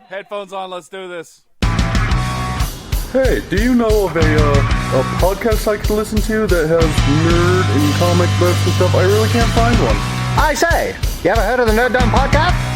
Headphones on, let's do this. Hey, do you know of a podcast I can listen to that has nerd and comic books and stuff? I really can't find one. I say, you ever heard of the Nerd Dome podcast?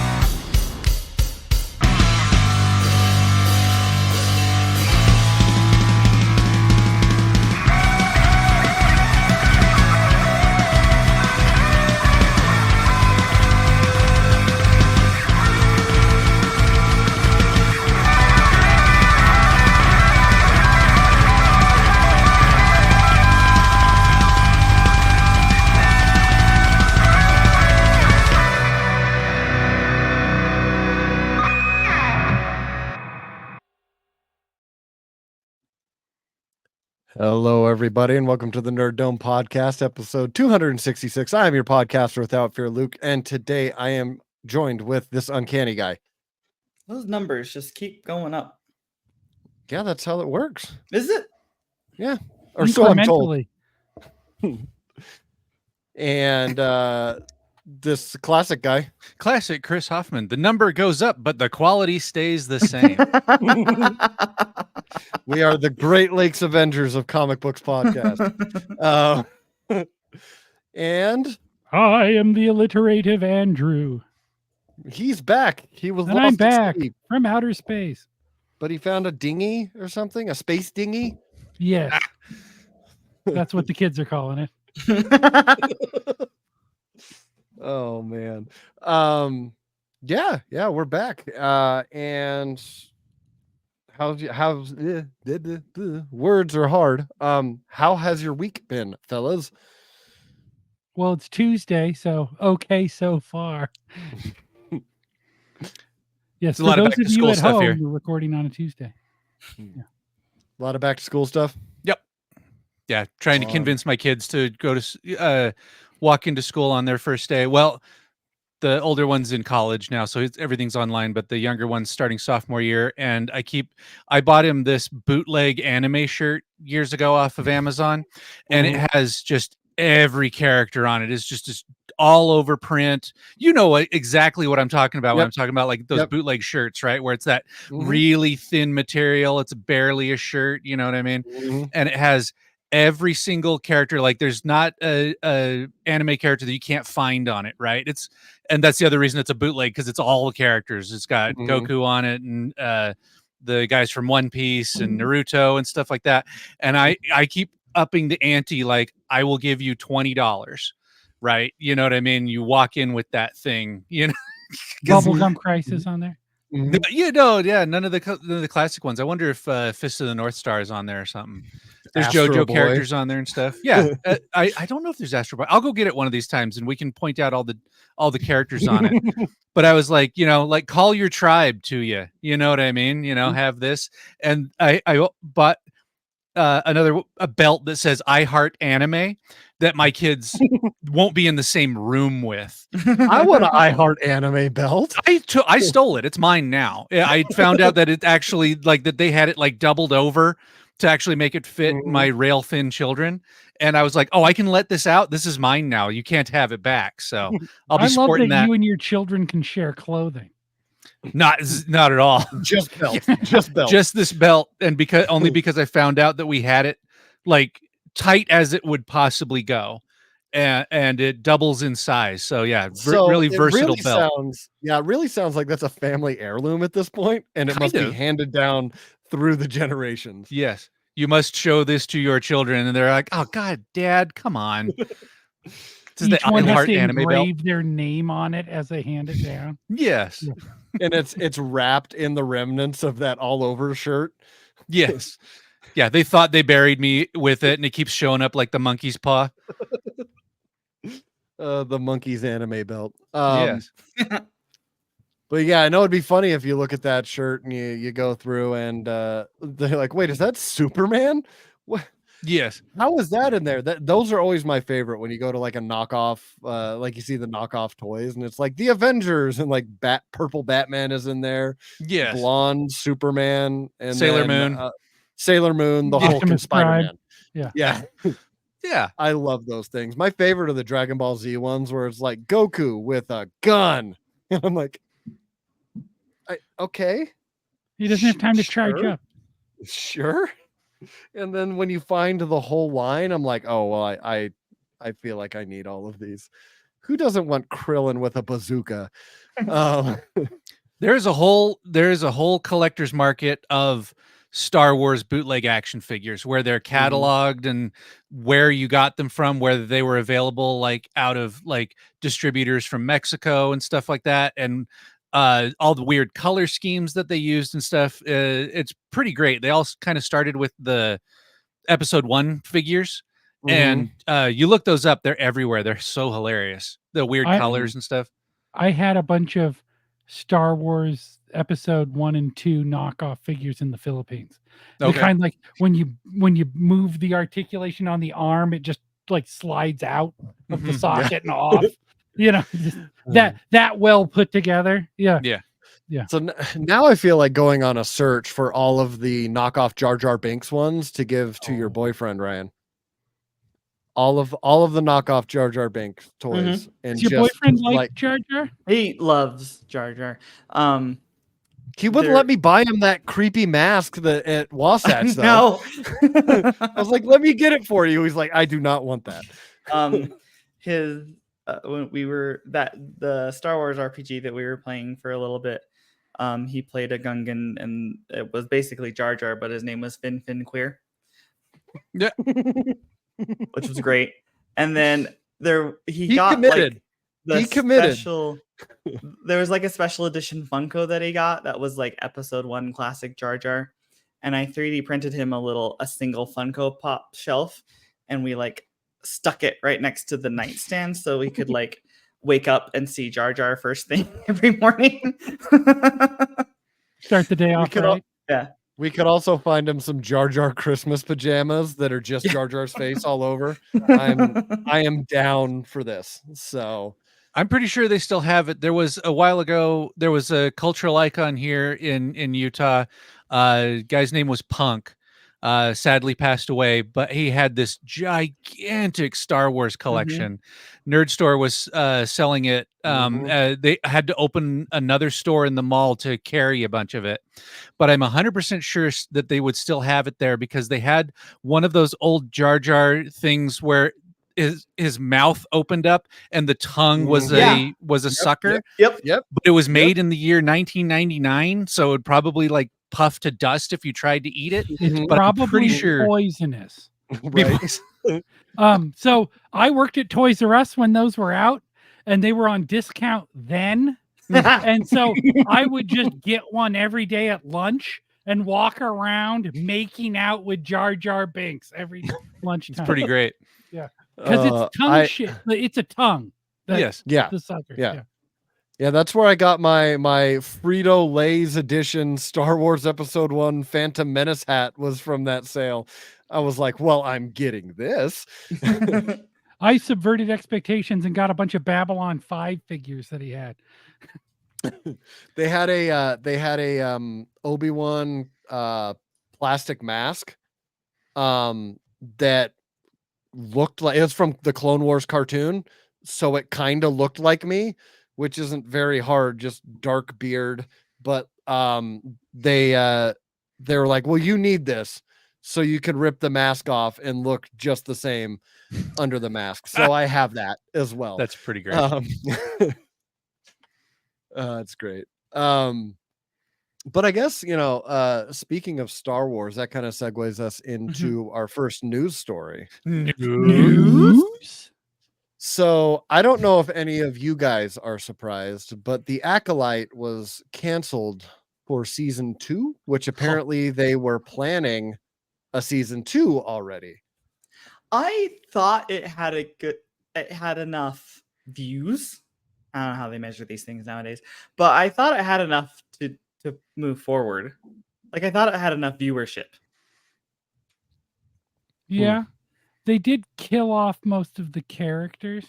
Hello, everybody, and welcome to the Nerd Dome Podcast, episode 266. I am your podcaster without fear, Luke, and today I am joined with this uncanny guy. Those numbers just keep going up. Yeah, that's how it works. Is it? Yeah, or so I'm told. Incrementally. And this classic guy. Classic Chris Hoffman. The number goes up, but the quality stays the same. We are the Great Lakes Avengers of Comic Books Podcast. And I am the alliterative Andrew. he's back. He was And lost I'm at back sea, from outer space. but he found a dinghy or something, a space dinghy. Yes. That's what the kids are calling it. Oh man. Yeah, we're back. And how's words are hard. How has your week been, fellas? Well, it's Tuesday, so okay so far. Yes, There's a lot of those back to of you school at stuff home, here. we're recording on a Tuesday. A lot of back to school stuff. Yeah, trying to convince my kids to go to walk into school on their first day. Well, the older one's in college now, so everything's online, but the younger one's starting sophomore year. And I bought him this bootleg anime shirt years ago off of Amazon, and it has just every character on it. It's just all over print. You know exactly what I'm talking about when I'm talking about like those bootleg shirts, right? Where it's that really thin material. It's barely a shirt. You know what I mean? And it has every single character. Like there's not a anime character that you can't find on it, right? And that's the other reason it's a bootleg, because it's all the characters. It's got Goku on it, and the guys from One Piece and Naruto and stuff like that. And I keep upping the ante. Like, I will give you $20, right? You know what I mean? You walk in with that thing, you know. Bubblegum Crisis on there. None of the classic ones. I wonder if Fist of the North Star is on there or something. There's Astro JoJo Boy characters on there and stuff. Yeah, I don't know if there's Astro Boy. I'll go get it one of these times, and we can point out all the characters on it. But I was like, like call your tribe to you. You know what I mean? Have this, and I bought a belt that says "I Heart Anime" that my kids won't be in the same room with. I want an I Heart Anime belt. I stole it. It's mine now. I found out that it actually that they had it like doubled over to actually make it fit my rail thin children. And I was like, oh, I can let this out. This is mine now. You can't have it back. So I'll be sporting that. You and your children can share clothing. Not at all. Just belt. Just this belt. And because I found out that we had it like tight as it would possibly go. And it doubles in size. So yeah, really versatile belt. It really sounds like that's a family heirloom at this point, and it must be handed down through the generations. Yes. You must show this to your children, and they're like, "Oh God, Dad, come on!" This is Each the one has to anime engrave belt. their name on it as they hand it down. Yes, And it's wrapped in the remnants of that all over shirt. yes, yeah. They thought they buried me with it, and it keeps showing up like the monkey's paw. The monkey's anime belt. Yes. But yeah, I know it'd be funny if you look at that shirt and you go through and they're like, wait, is that Superman? What? Yes. How is that in there? Those are always my favorite when you go to like a knockoff, like you see the knockoff toys and it's like the Avengers and like purple Batman is in there. Yes. Blonde Superman and Sailor Moon. The Hulk and Optimus Prime. Spider-Man. Yeah. Yeah. I love those things. My favorite are the Dragon Ball Z ones where it's like Goku with a gun. And I'm like, Okay, He doesn't have time to charge Sure. up. sure. And then when you find the whole line, I'm like, oh well, I feel like I need all of these. Who doesn't want Krillin with a bazooka? Um, There's a whole collector's market of Star Wars bootleg action figures where they're cataloged and where you got them from, whether they were available like out of like distributors from Mexico and stuff like that, and all the weird color schemes that they used and stuff. It's pretty great. They all kind of started with the episode 1 figures, and you look those up, they're everywhere. They're so hilarious. The weird I- colors and stuff. I had a bunch of Star Wars Episode 1 and 2 knockoff figures in the Philippines. The Okay. kind like when you move the articulation on the arm, it just like slides out of the Mhm. socket and off. You know, just that well put together. Yeah. Yeah. So now I feel like going on a search for all of the knockoff Jar Jar Binks ones to give to your boyfriend, Ryan. All of the knockoff Jar Jar Binks toys, and Does your just boyfriend like Jar Jar? He loves Jar Jar. he wouldn't let me buy him that creepy mask that at Wasatch though. No. I was like, let me get it for you. He's like, I do not want that. His when we were the Star Wars RPG that we were playing for a little bit, he played a Gungan, and it was basically Jar Jar, but his name was Fin Queer. Yeah. Which was great. And then he got committed. like He committed. there was like a special edition Funko that he got that was like episode 1 classic Jar Jar, and I 3D printed him a single Funko Pop shelf, and we like stuck it right next to the nightstand so he could like wake up and see Jar Jar first thing every morning. Start the day off right. Yeah. We could also find him some Jar Jar Christmas pajamas that are just Jar Jar's face all over. I am down for this. So I'm pretty sure they still have it. There was a while ago, there was a cultural icon here in Utah. Guy's name was Punk. Sadly passed away, but he had this gigantic Star Wars collection. Nerd Store was selling it. They had to open another store in the mall to carry a bunch of it, but I'm 100% sure that they would still have it there because they had one of those old Jar Jar things where his mouth opened up and the tongue was a sucker. Yep. But it was made in the year 1999, so it'd probably like puff to dust if you tried to eat it. It's But I'm probably pretty sure poisonous. right. So I worked at Toys R Us when those were out, and they were on discount then. And so I would just get one every day at lunch and walk around making out with Jar Jar Binks every lunchtime. it's pretty great. Because it's tongue shit. It's a tongue. Yes. Yeah. The sucker. Yeah. Yeah, that's where I got my Frito Lay's edition Star Wars Episode 1 Phantom Menace hat was from that sale. I was like, well, I'm getting this. I subverted expectations and got a bunch of Babylon 5 figures that he had. They had a Obi-Wan plastic mask that looked like it was from the Clone Wars cartoon, so it kind of looked like me, which isn't very hard, just dark beard. But they were like, well, you need this so you could rip the mask off and look just the same under the mask. So I have that as well. That's pretty great. It's great. But I guess, speaking of Star Wars, that kind of segues us into our first news story. News? So I don't know if any of you guys are surprised, but the Acolyte was canceled for season 2, which apparently they were planning a season 2 already. I thought it had enough views. I don't know how they measure these things nowadays, but I thought it had enough to move forward. Like I thought it had enough viewership. Yeah. They did kill off most of the characters.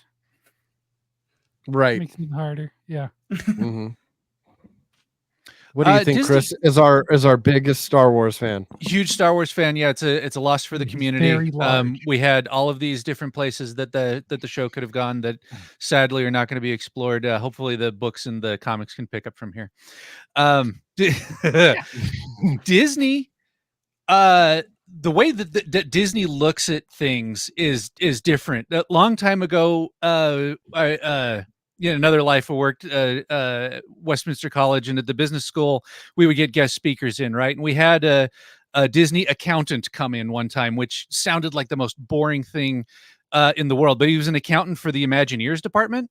Right. Makes it harder. Yeah. What do you think, Disney- Chris? Is our biggest Star Wars fan? Huge Star Wars fan. Yeah, it's a loss for the He's community. very large. We had all of these different places that the show could have gone that sadly are not going to be explored. Hopefully, the books and the comics can pick up from here. Disney, the way that Disney looks at things is different. A long time ago, another life I worked Westminster College, and at the business school, we would get guest speakers in, right? And we had a Disney accountant come in one time, which sounded like the most boring thing in the world, but he was an accountant for the Imagineers department.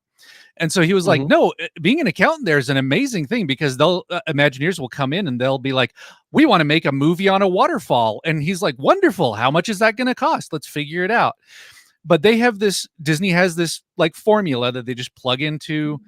And so he was like, no, being an accountant there is an amazing thing, because they'll Imagineers will come in and they'll be like, we want to make a movie on a waterfall. And he's like, wonderful. How much is that going to cost? Let's figure it out. But they have this, Disney has this like formula that they just plug into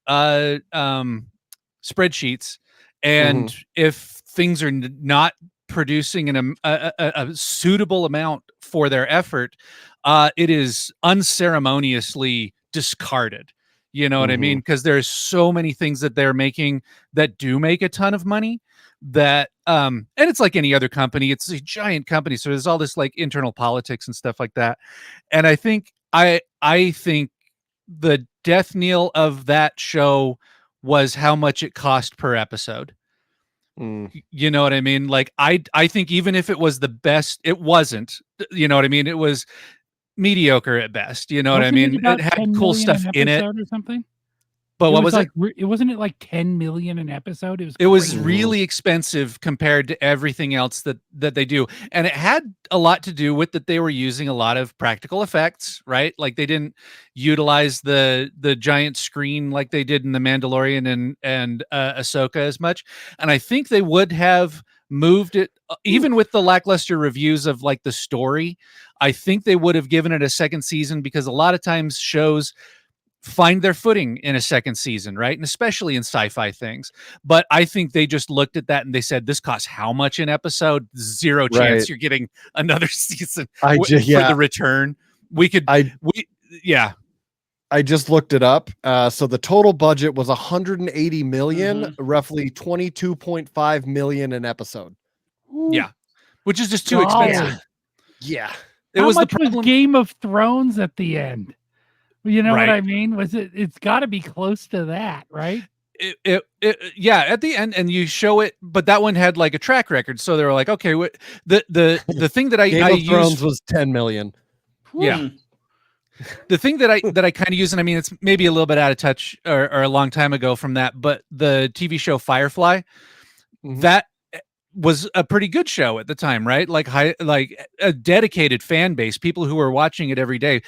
spreadsheets. And if things are not producing a suitable amount for their effort, it is unceremoniously discarded. You know what I mean? Because there's so many things that they're making that do make a ton of money, that and it's like any other company, it's a giant company, so there's all this like internal politics and stuff like that. And I think the death knell of that show was how much it cost per episode. You know what I mean? Like I think even if it was the best, it wasn't. You know what I mean? It was mediocre at best. You know what I mean? It had cool stuff in it or something. But what was like, it? Wasn't it like 10 million an episode? It was really expensive compared to everything else that they do. And it had a lot to do with that they were using a lot of practical effects, right? Like they didn't utilize the giant screen like they did in The Mandalorian and Ahsoka as much. And I think they would have moved it, even with the lackluster reviews of like the story, I think they would have given it a second season, because a lot of times shows find their footing in a second season, right? And especially in sci-fi things. But I think they just looked at that and they said, this costs how much an episode? Zero chance you're getting another season for the return. I just looked it up. So the total budget was 180 million, roughly 22.5 million an episode. Yeah. Which is just too expensive. Yeah. How much was Game of Thrones at the end? You know what I mean? It's got to be close to that, right? Yeah, at the end, and you show it, but that one had like a track record, so they were like, okay, the thing that Game of Thrones was 10 million. Yeah. The thing that I kind of use, and I mean, it's maybe a little bit out of touch or a long time ago from that, but the TV show Firefly, that was a pretty good show at the time, right? Like a dedicated fan base, people who were watching it every day,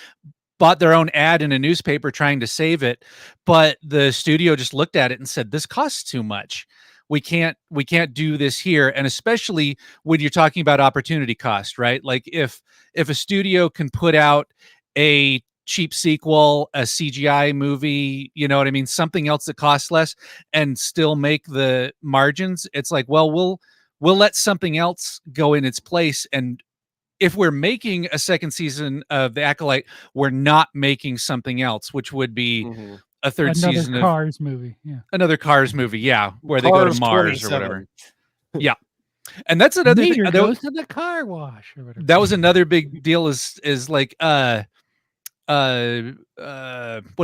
bought their own ad in a newspaper trying to save it, but the studio just looked at it and said, this costs too much. We can't do this here. And especially when you're talking about opportunity cost, right? Like if a studio can put out a cheap sequel, a CGI movie, you know what I mean? Something else that costs less and still make the margins. It's like, well, we'll let something else go in its place. And if we're making a second season of The Acolyte, we're not making something else, which would be a third season of Cars movie. Yeah. Another Cars movie. Yeah. Where they go to Mars or whatever. Yeah. And that's another thing. Goes to the car wash or whatever. That was another big deal is like, what do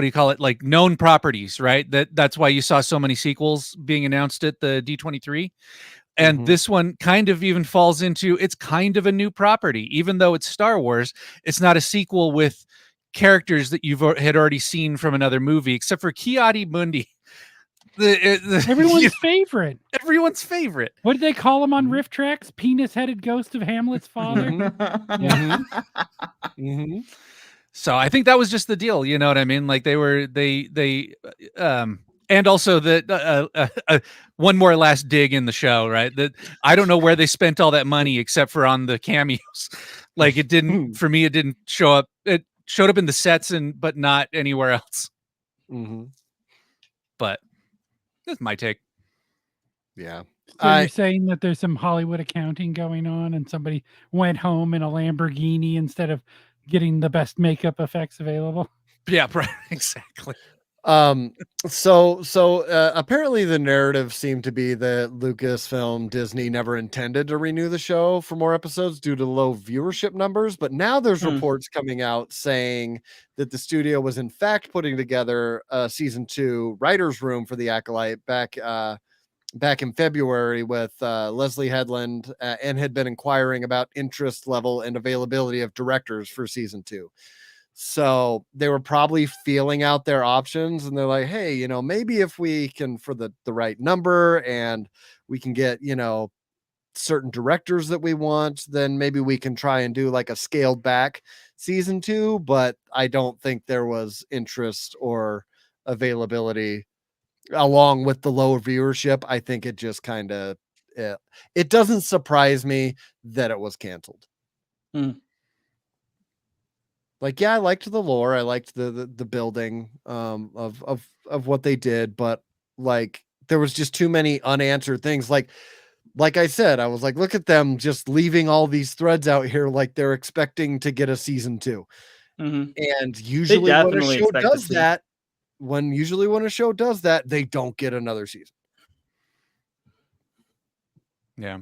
you call it? Like known properties, right? That's why you saw so many sequels being announced at the D23. And this one kind of even falls into, it's kind of a new property, even though it's Star Wars. It's not a sequel with characters that had already seen from another movie, except for Ki-Adi-Mundi. Everyone's favorite. Everyone's favorite. What did they call him on riff tracks? Penis-headed ghost of Hamlet's father. So I think that was just the deal. You know what I mean? Like and also that one more last dig in the show, right? That I don't know where they spent all that money except for on the cameos. Like it didn't, for me, it didn't show up. It showed up in the sets but not anywhere else. But that's my take. Yeah. So you're saying that there's some Hollywood accounting going on and somebody went home in a Lamborghini instead of getting the best makeup effects available? Yeah, right. Exactly. Apparently the narrative seemed to be that Lucasfilm Disney never intended to renew the show for more episodes due to low viewership numbers, but now there's Hmm. reports coming out saying that the studio was in fact putting together a season 2 writers room for the Acolyte back in February with Leslie Headland, and had been inquiring about interest level and availability of directors for season 2. So they were probably feeling out their options, and they're like, hey, maybe if we can, for the right number, and we can get, certain directors that we want, then maybe we can try and do like a scaled back season 2. But I don't think there was interest or availability along with the low viewership. I think it just kind of, it doesn't surprise me that it was canceled. Hmm. Like, yeah, I liked the lore, I liked the building of what they did, but like there was just too many unanswered things. Like I said, I was like, look at them just leaving all these threads out here like they're expecting to get a season 2. Hmm. And usually when a definitely show expect to does see. that, they don't get another season. Yeah.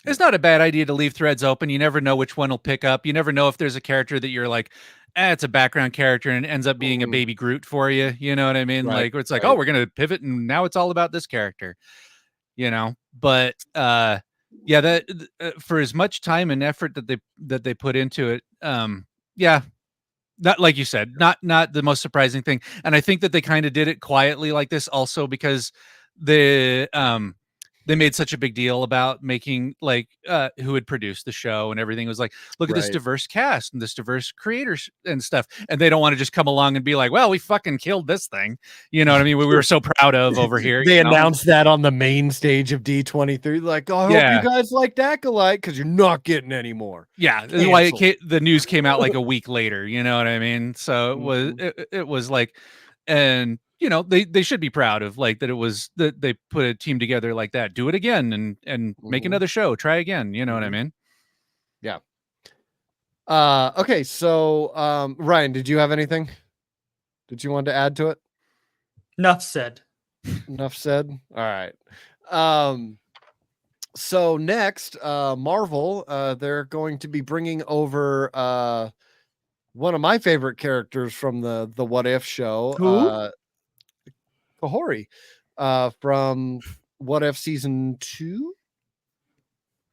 It's not a bad idea to leave threads open. You never know which one will pick up. You never know if there's a character that you're like, it's a background character and it ends up being a Mhm. baby Groot for you. You know what I mean? Right, Like, it's like, right. oh, we're going to pivot and now it's all about this character, but, yeah, for as much time and effort that they put into it, yeah, not like you said, not the most surprising thing. And I think that they kind of did it quietly like this also because the they made such a big deal about making like who had produced the show and everything. It was like, look at this Right. diverse cast and this diverse creators and stuff. And they don't want to just come along and be like, well, we fucking killed this thing. You know what I mean? We were so proud of over here. They you know? announced that on the main stage of D23. Like, I hope you Yeah. guys liked Acolyte because you're not getting any more. Yeah, this is why Canceled. the news came out like a week later, you know what I mean? So Mhm. it was like, and they should be proud of like that it was that they put a team together like that. Do it again and make Mhm. another show. Try again, you know what I Mhm. mean? Yeah. Okay, so Ryan, did you have anything? Did you want to add to it? Enough said. Enough said. All right. So next, Marvel, they're going to be bringing over one of my favorite characters from the What If show, Who? Kahori, from What If season 2.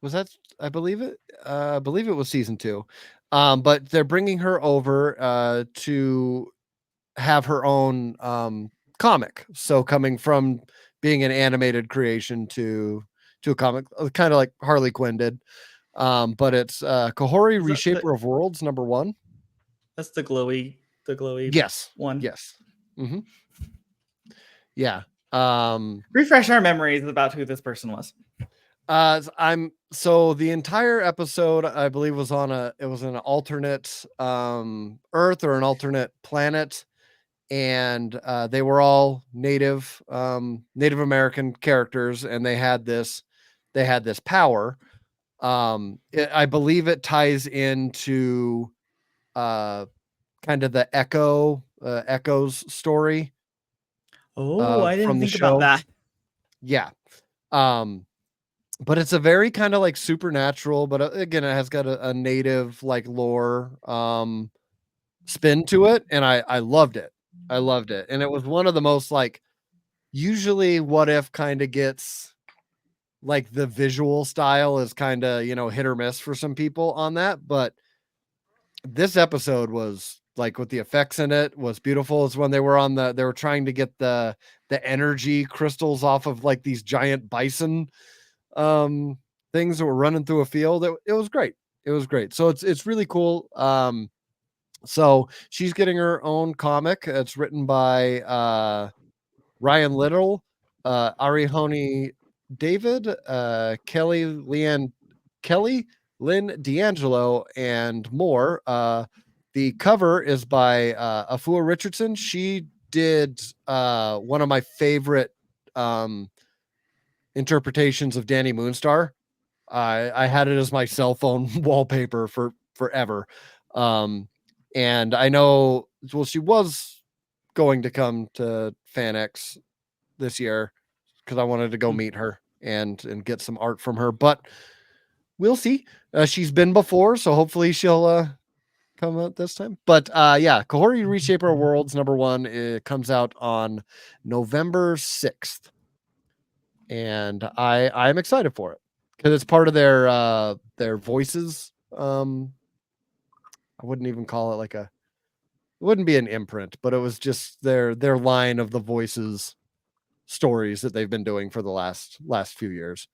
Was that, I believe it? I believe it was season 2. But they're bringing her over to have her own comic. So coming from being an animated creation to a comic, kind of like Harley Quinn did. But it's Kahori Is that Reshaper of Worlds #1. That's the glowy Yes. one. Yes. Hmm. Yeah. Refresh our memories about who this person was. So the entire episode, I believe, was an alternate Earth or an alternate planet, and they were all Native American characters, and they had this power. I believe it ties into kind of the Echo's story Oh, I didn't from the think about show. that. Yeah. But it's a very kind of like supernatural, but again, it has got a native like lore spin to it, and I loved it. I loved it, and it was one of the most like, usually What If kind of gets like the visual style is kind of hit or miss for some people on that, but this episode was like, with the effects in it, was beautiful. It's when they were trying to get the energy crystals off of like these giant bison things that were running through a field. It was great. It was great. So it's really cool. So she's getting her own comic. It's written by Ryan Little, Arihoni David, Kelly Lynn D'Angelo, and more. The cover is by Afua Richardson. She did one of my favorite interpretations of Danny Moonstar. I had it as my cell phone wallpaper for forever. And I know, well, she was going to come to FanX this year because I wanted to go meet her and get some art from her. But we'll see. She's been before, so hopefully she'll come out this time. But yeah, Kahori Reshaper Worlds #1 it comes out on November 6th. And I'm excited for it because it's part of their voices. I wouldn't even call it it wouldn't be an imprint, but it was just their line of the voices stories that they've been doing for the last few years.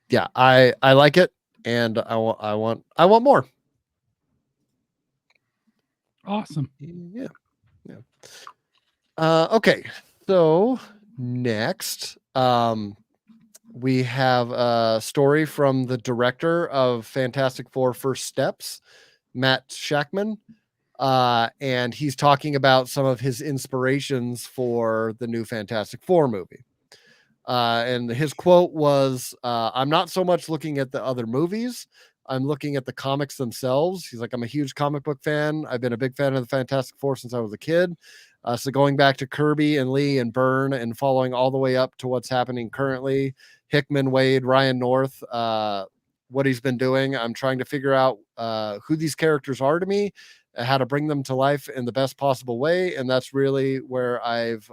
Yeah, I like it, and I want more. Awesome. Yeah. Okay, so next, we have a story from the director of Fantastic Four: First Steps, Matt Shackman. And he's talking about some of his inspirations for the new Fantastic Four movie. And his quote was, I'm not so much looking at the other movies. I'm looking at the comics themselves. He's like, I'm a huge comic book fan. I've been a big fan of the Fantastic Four since I was a kid. So going back to Kirby and Lee and Byrne and following all the way up to what's happening currently, Hickman, Wade, Ryan North, what he's been doing. I'm trying to figure out who these characters are to me, how to bring them to life in the best possible way. And that's really where I've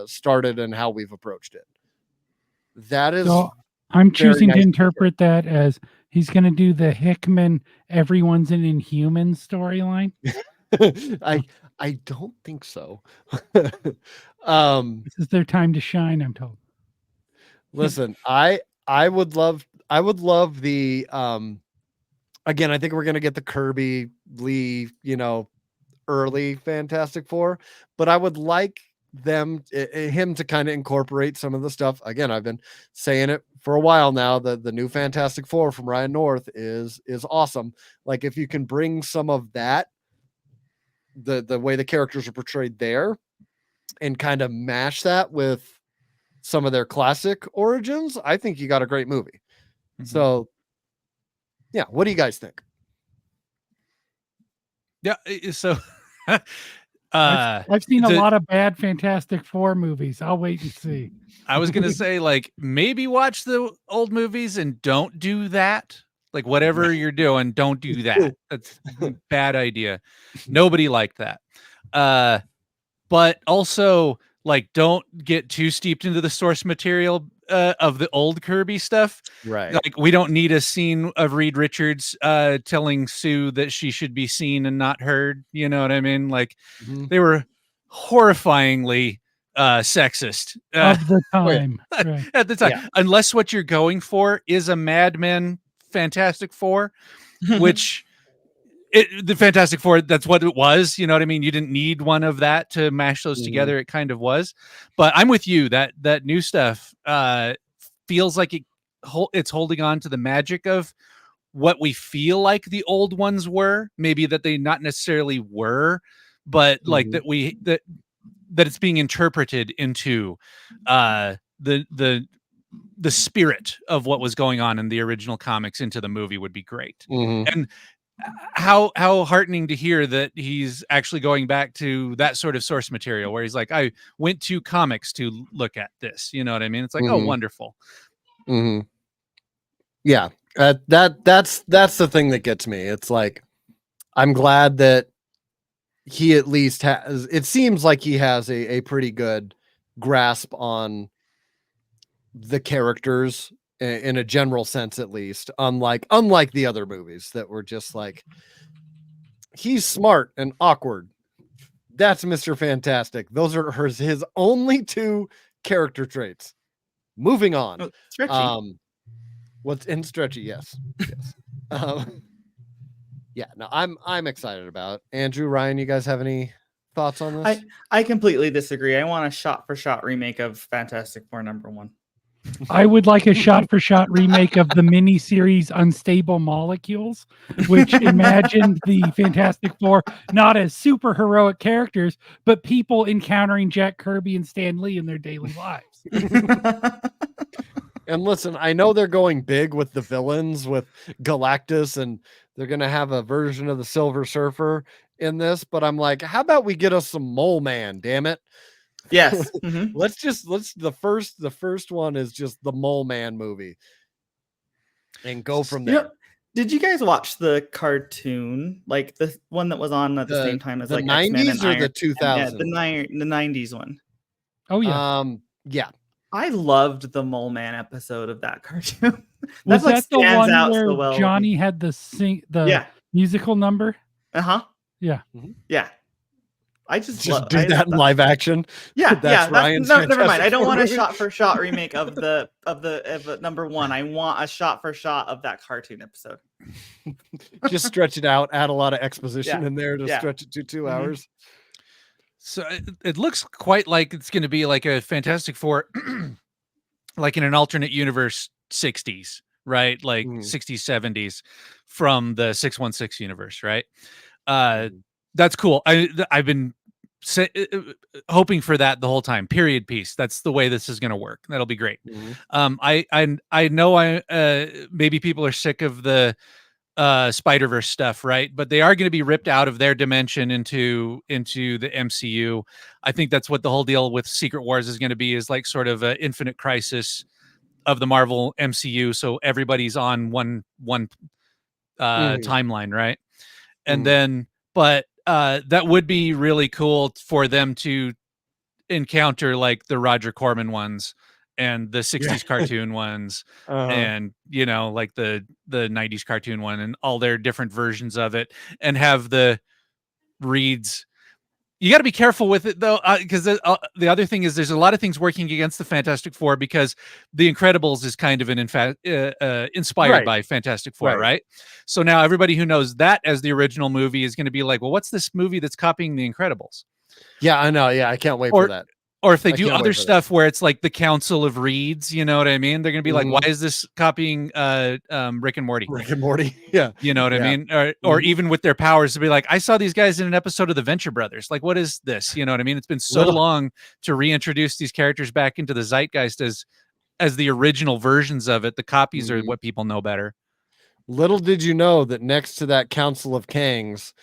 started and how we've approached it. That is. So I'm choosing nice to to interpret that as he's going to do the Hickman, everyone's an Inhuman storyline. I don't think so. This is their time to shine, I'm told. Listen, I would love the again, I think we're gonna get the Kirby Lee, early Fantastic Four, but I would like him to kind of incorporate some of the stuff. Again, I've been saying it for a while now that the new Fantastic Four from Ryan North is awesome. Like if you can bring some of that, the way the characters are portrayed there, and kind of mash that with some of their classic origins, I think you got a great movie. Mm-hmm. So yeah, what do you guys think? Yeah, so I've seen a lot of bad Fantastic Four movies. I'll wait and see. I was gonna say, maybe watch the old movies and don't do that. Like whatever you're doing, don't do that. That's a bad idea. Nobody liked that. But also don't get too steeped into the source material of the old Kirby stuff. Right. Like we don't need a scene of Reed Richards telling Sue that she should be seen and not heard. You know what I mean? They were horrifyingly sexist of the time. Right. At the time. Yeah. Unless what you're going for is a Mad Men Fantastic Four, which the Fantastic Four, that's what it was. You know what I mean? You didn't need one of that to mash those together. It kind of was. But I'm with you. That new stuff feels like it's holding on to the magic of what we feel like the old ones were. Maybe that they not necessarily were, but that it's being interpreted into the spirit of what was going on in the original comics into the movie would be great. And how heartening to hear that he's actually going back to that sort of source material where he's like, I went to comics to look at this. You know what I mean? It's like, oh, wonderful. Yeah, that's the thing that gets me. It's like, I'm glad that he at least has, it seems like he has a pretty good grasp on the characters in a general sense, at least, unlike the other movies that were just like, he's smart and awkward. That's Mr. Fantastic. Those are his only two character traits. Moving on. Oh, stretchy. What's in stretchy? Yes. Yeah, no, I'm excited about it. Andrew, Ryan, you guys have any thoughts on this? I completely disagree. I want a shot-for-shot remake of Fantastic Four #1. I would like a shot-for-shot remake of the miniseries Unstable Molecules, which imagined the Fantastic Four not as super heroic characters, but people encountering Jack Kirby and Stan Lee in their daily lives. And listen, I know they're going big with the villains with Galactus, and they're gonna have a version of the Silver Surfer in this, but I'm like, how about we get us some Mole Man, damn it. Yes. Mhm. let's the first one is just the Mole Man movie. And go from You know, there. did you guys watch the cartoon, like the one that was on at the same time as The like X-Men 90s and or Iron the Man? 2000s? Yeah, the 90s one. Oh yeah. Yeah. I loved the Mole Man episode of that cartoon. Was like that the stands one out where so well. Johnny had the Yeah. musical number? Uh-huh. Yeah. Yeah. I just do that in live action. Yeah, That's Ryan's never mind. Fantastic I don't Four want a movie. shot for shot remake of number one. I want a shot for shot of that cartoon episode. Just stretch it out, add a lot of exposition Yeah, in there to yeah. stretch it to 2 Mhm. hours. So it looks quite like it's going to be like a Fantastic Four, like in an alternate universe 60s, right? Like 60s, 70s from the 616 universe, right? That's cool. I've been hoping for that the whole time. Period piece. That's the way this is going to work. That'll be great. I know maybe people are sick of the Spider-Verse stuff, right? But they are going to be ripped out of their dimension into the MCU. I think that's what the whole deal with Secret Wars is going to be, is like sort of an Infinite Crisis of the Marvel MCU. So everybody's on one timeline, right? And then, but that would be really cool for them to encounter like the Roger Corman ones and the 60s cartoon ones, and like the 90s cartoon one and all their different versions of it, and have the Reeds. You got to be careful with it though, because the other thing is there's a lot of things working against the Fantastic Four, because the Incredibles is kind of an inspired by Fantastic Four, right? So now everybody who knows that as the original movie is going to be like, well, what's this movie that's copying the Incredibles? Yeah, I know. Yeah, I can't wait for that. Or if they do other stuff where it's like the Council of Reeds, you know what I mean? They're going to be like, why is this copying Rick and Morty? Rick and Morty, yeah. You know what I mean? Or even with their powers to be like, I saw these guys in an episode of the Venture Brothers. Like, what is this? You know what I mean? It's been so long to reintroduce these characters back into the zeitgeist as the original versions of it. The copies are what people know better. Little did you know that next to that Council of Kangs,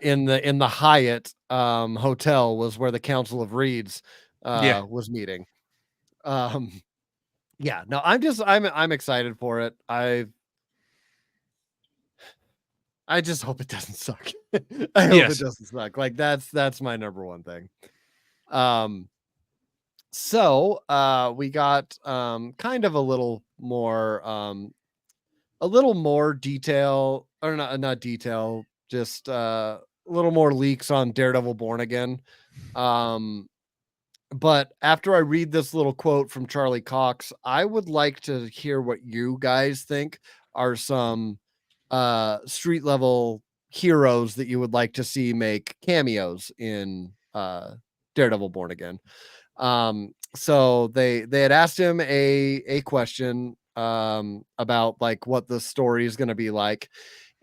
in the Hyatt hotel was where the Council of Reeds was meeting. Yeah, no, I'm excited for it. I just hope it doesn't suck. I hope it doesn't suck. Like that's my number one thing. So we got kind of a little more detail, or not detail, just a little more leaks on Daredevil Born Again. But after I read this little quote from Charlie Cox, I would like to hear what you guys think are some street level heroes that you would like to see make cameos in Daredevil Born Again. So they had asked him a question about like what the story is going to be like.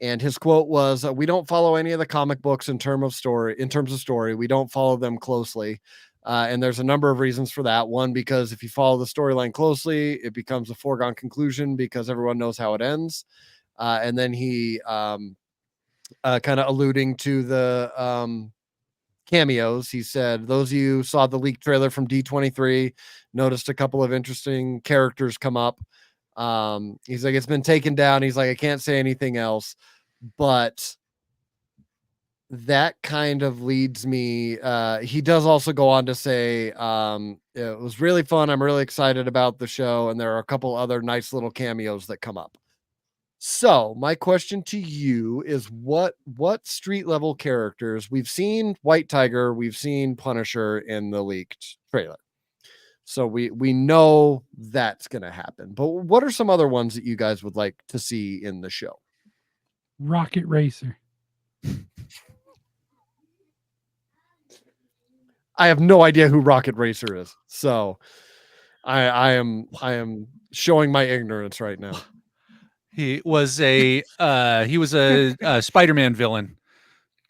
And his quote was, "We don't follow any of the comic books in terms of story. We don't follow them closely. And there's a number of reasons for that. One, because if you follow the storyline closely, it becomes a foregone conclusion because everyone knows how it ends." And then he kind of alluding to the cameos, he said, "Those of you who saw the leaked trailer from D23 noticed a couple of interesting characters come up." He's like, "It's been taken down." He's like, "I can't say anything else," but that kind of leads me. He does also go on to say, "It was really fun. I'm really excited about the show, and there are a couple other nice little cameos that come up." So my question to you is, what street level characters? We've seen White Tiger, we've seen Punisher in the leaked trailer, so we know that's going to happen. But what are some other ones that you guys would like to see in the show? Rocket Racer. I have no idea who Rocket Racer is, so I am showing my ignorance right now. He was a Spider-Man villain.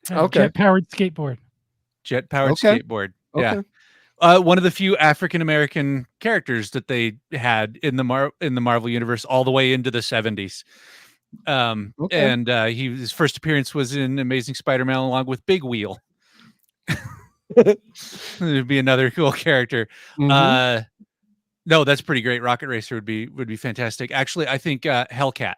Jet powered skateboard. Jet powered skateboard. Yeah. One of the few African American characters that they had in the Marvel universe all the way into the 70s. Okay. And his first appearance was in Amazing Spider-Man along with Big Wheel. It'd be another cool character. Mhm. No, that's pretty great. Rocket Racer would be fantastic. Actually, I think Hellcat.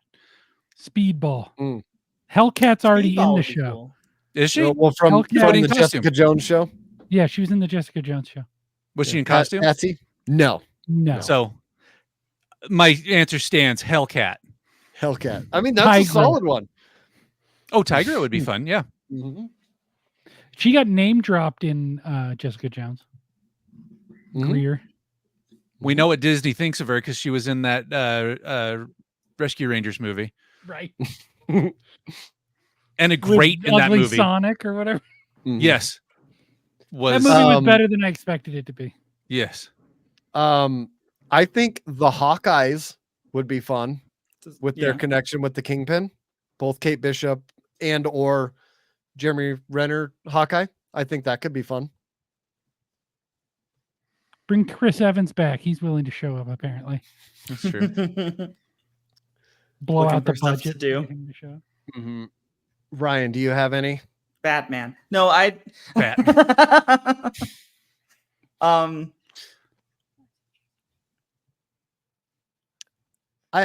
Speedball. Mm. Hellcat's already Speedball in the would be show. cool. Is she? Well, from Hellcat. In the costume. Jessica Jones show. Yeah, she was in the Jessica Jones show. Was she in Pat- costume? Patsy? No. No. So my answer stands. Hellcat. Hellcat. I mean, that's a Tigra. solid one. Oh, Tigra would be fun. Yeah. Mhm. She got name dropped in Jessica Jones. Mhm. Greer. We know what Disney thinks of her because she was in that Rescue Rangers movie. Right. And a great With in that Ugly movie. Sonic or whatever. Mhm. Yes. That Was movie was Um, better than I expected it to be. yes. I think the Hawkeyes would be fun with their Yeah. connection with the Kingpin, both Kate Bishop and or Jeremy Renner Hawkeye. I think that could be fun. Bring Chris Evans back. He's willing to show up, apparently. That's true. Blow Looking out the for stuff to budget. do. get him to show up. Mhm. Ryan, do you have any? Batman. No, I. Bat.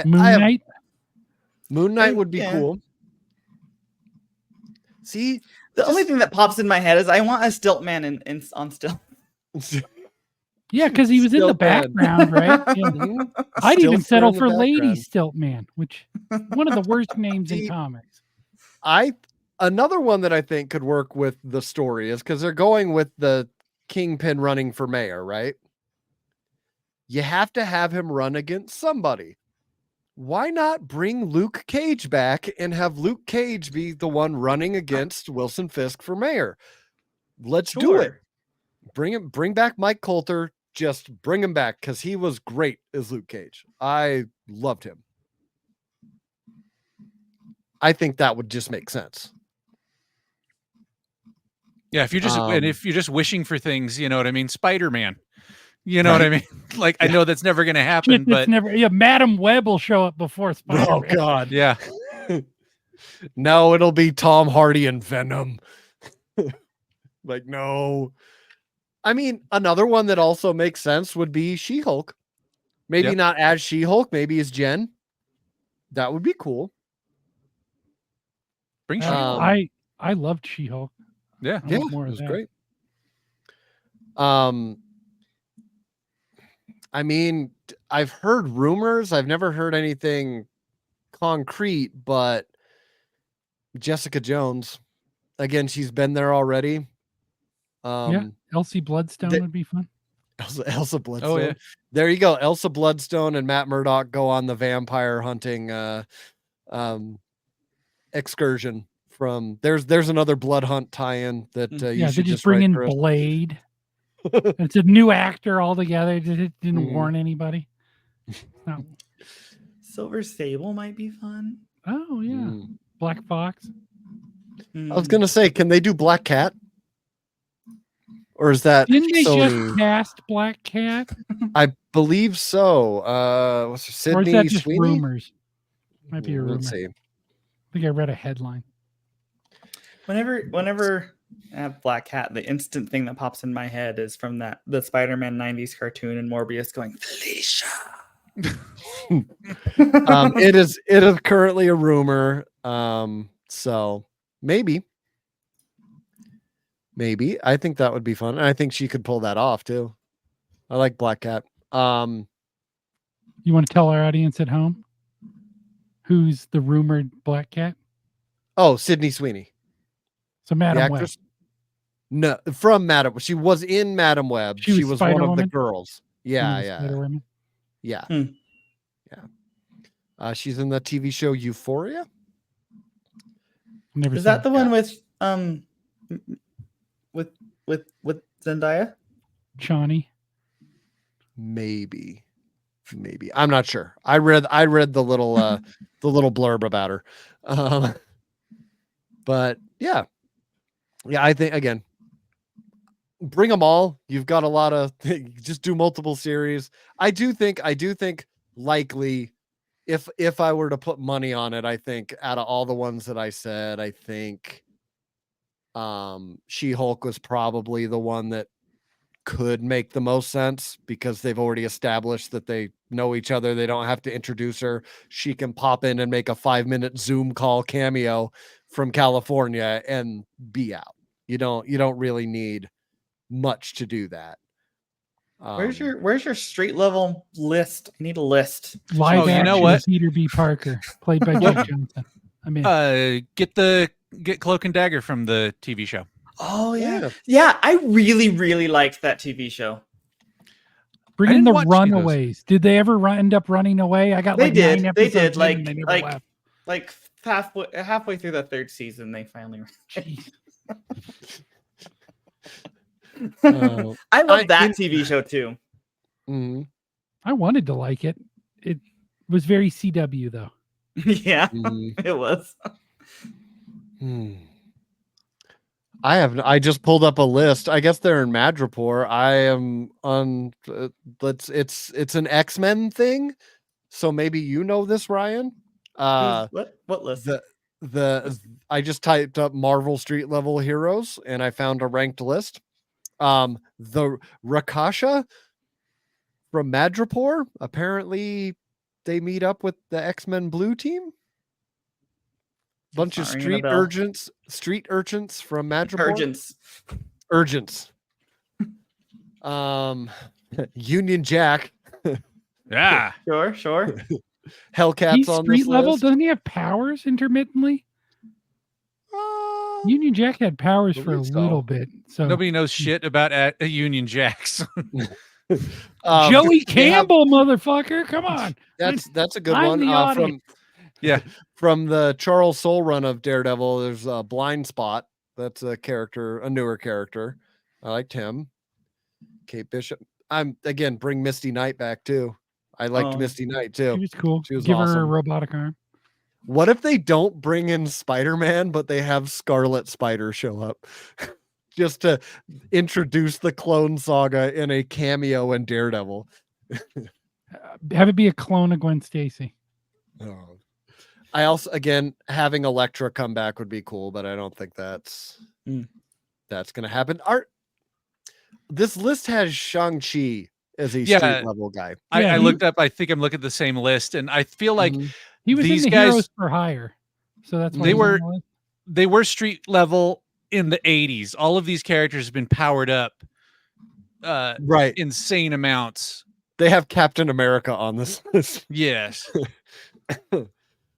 Moon I have, Knight. Moon Knight would be Yeah. cool. See, The only thing that pops in my head is I want a stilt man in on stilt. Yeah, because he was in the Stilt Man. background, right? Yeah. Mhm. I'd even Stilts are settle in the for Lady background. Stilt Man, which one of the worst names in See, comics. Another one that I think could work with the story is because they're going with the Kingpin running for mayor, right? You have to have him run against somebody. Why not bring Luke Cage back and have Luke Cage be the one running against Wilson Fisk for mayor? Let's do it. Sure. Bring back Mike Coulter. Just bring him back because he was great as Luke Cage. I loved him. I think that would just make sense. Yeah, if you're just and Um, if you're just wishing for things, you know what I mean? Spider-Man. You know what I mean? Like I know that's never gonna happen, It's but never. Yeah, Madam Web will show up before Spider. Oh God. yeah. No, it'll be Tom Hardy and Venom. Like, no. I mean, another one that also makes sense would be She-Hulk. Maybe Yep. not as She-Hulk, maybe as Jen. That would be cool. Bring Um, She-Hulk. I loved She-Hulk. Yeah. I Yeah, want more it of was that. great. I mean, I've heard rumors. I've never heard anything concrete, but Jessica Jones, again, she's been there already. Elsie Bloodstone the- would be fun. Elsa Bloodstone. Oh yeah. There you go. Elsa Bloodstone and Matt Murdock go on the vampire hunting excursion from there's another blood hunt tie-in that you Yeah, they should just bring write in for us. Blade. It's a new actor altogether. It didn't Mhm. warn anybody. No. Silver Sable might be fun. Oh yeah, Mm. Black Fox. I was gonna say, can they do Black Cat? Or is that Didn't they Sony? just cast Black Cat? I believe so. What's her, Or is Sydney that just Sweeney? rumors? Might be a rumor. Let's see. I think I read a headline. Whenever I have Black Cat, the instant thing that pops in my head is from the Spider-Man 90s cartoon and Morbius going, Felicia. It is currently a rumor. So maybe I think that would be fun. And I think she could pull that off too. I like Black Cat. You want to tell our audience at home who's the rumored Black Cat? Oh, Sydney Sweeney. So The Madam Web. actress? No, from Madam. She was in Madam Web. She She was was one of the Spider-Woman? girls. She Yeah, was yeah, Spider-Woman. yeah. Hmm. Yeah. She's in the TV show Euphoria. Never Is seen that the it. one with Zendaya? Shawnee? Maybe. I'm not sure. I read the little blurb about her. But yeah. I think again, bring them all. You've got a lot of just do multiple series. I do think likely if I were to put money on it, I think out of all the ones that I said, I think She-Hulk was probably the one that could make the most sense because they've already established that they know each other. They don't have to introduce her. She can pop in and make a 5-minute Zoom call cameo from California and be out. You don't really need much to do that. Where's your street level list? I need a list. Live you action know what? Peter B. Parker, played by Jake Johnson. I mean, Get Cloak and Dagger from the TV show. Oh yeah. I really liked that TV show. bring I in didn't the watch any of those. Runaways. Did they ever end up running away? I got They like did. 9 They episodes did. in Like and they never like left. like halfway through the 3rd season, they finally. Jeez. I love that TV show too. Mhm. I wanted to like it. It was very CW though. Yeah, Mhm. it was. I just pulled up a list. I guess they're in Madripoor. I am on it's an X-Men thing. So maybe you know this, Ryan. What list? I just typed up Marvel Street Level Heroes and I found a ranked list. The Rakasha from Madripoor, apparently they meet up with the X-Men Blue team. Bunch of not ringing a bell. street urchins from Madripoor. Urgents. Union Jack, Yeah. Sure. Hellcats He's on street this level. list. Doesn't he have powers intermittently? Union Jack had powers for a believe so. little bit. So Nobody knows shit about Union Jacks. Joey they have- Campbell, motherfucker. Come on. That's a good I'm one. the audience. From the Charles Soule run of Daredevil, there's a Blind Spot. That's a newer character. I liked him. Kate Bishop. Bring Misty Knight back too. I liked Misty Knight too. She was cool. She was Give her a awesome. robotic arm. What if they don't bring in Spider-Man, but they have Scarlet Spider show up? Just to introduce the Clone Saga in a cameo in Daredevil. Have it be a clone of Gwen Stacy. Oh. I also, again, having Elektra come back would be cool, but I don't think that's going to happen. This list has Shang-Chi as a street level guy. I looked up. I think I'm looking at the same list, and I feel like He was these in the guys Heroes for Hire, so that's why they he's on were the list. they were street level in the 80s. All of these characters have been powered up, Right. insane amounts. They have Captain America on this list. Yes.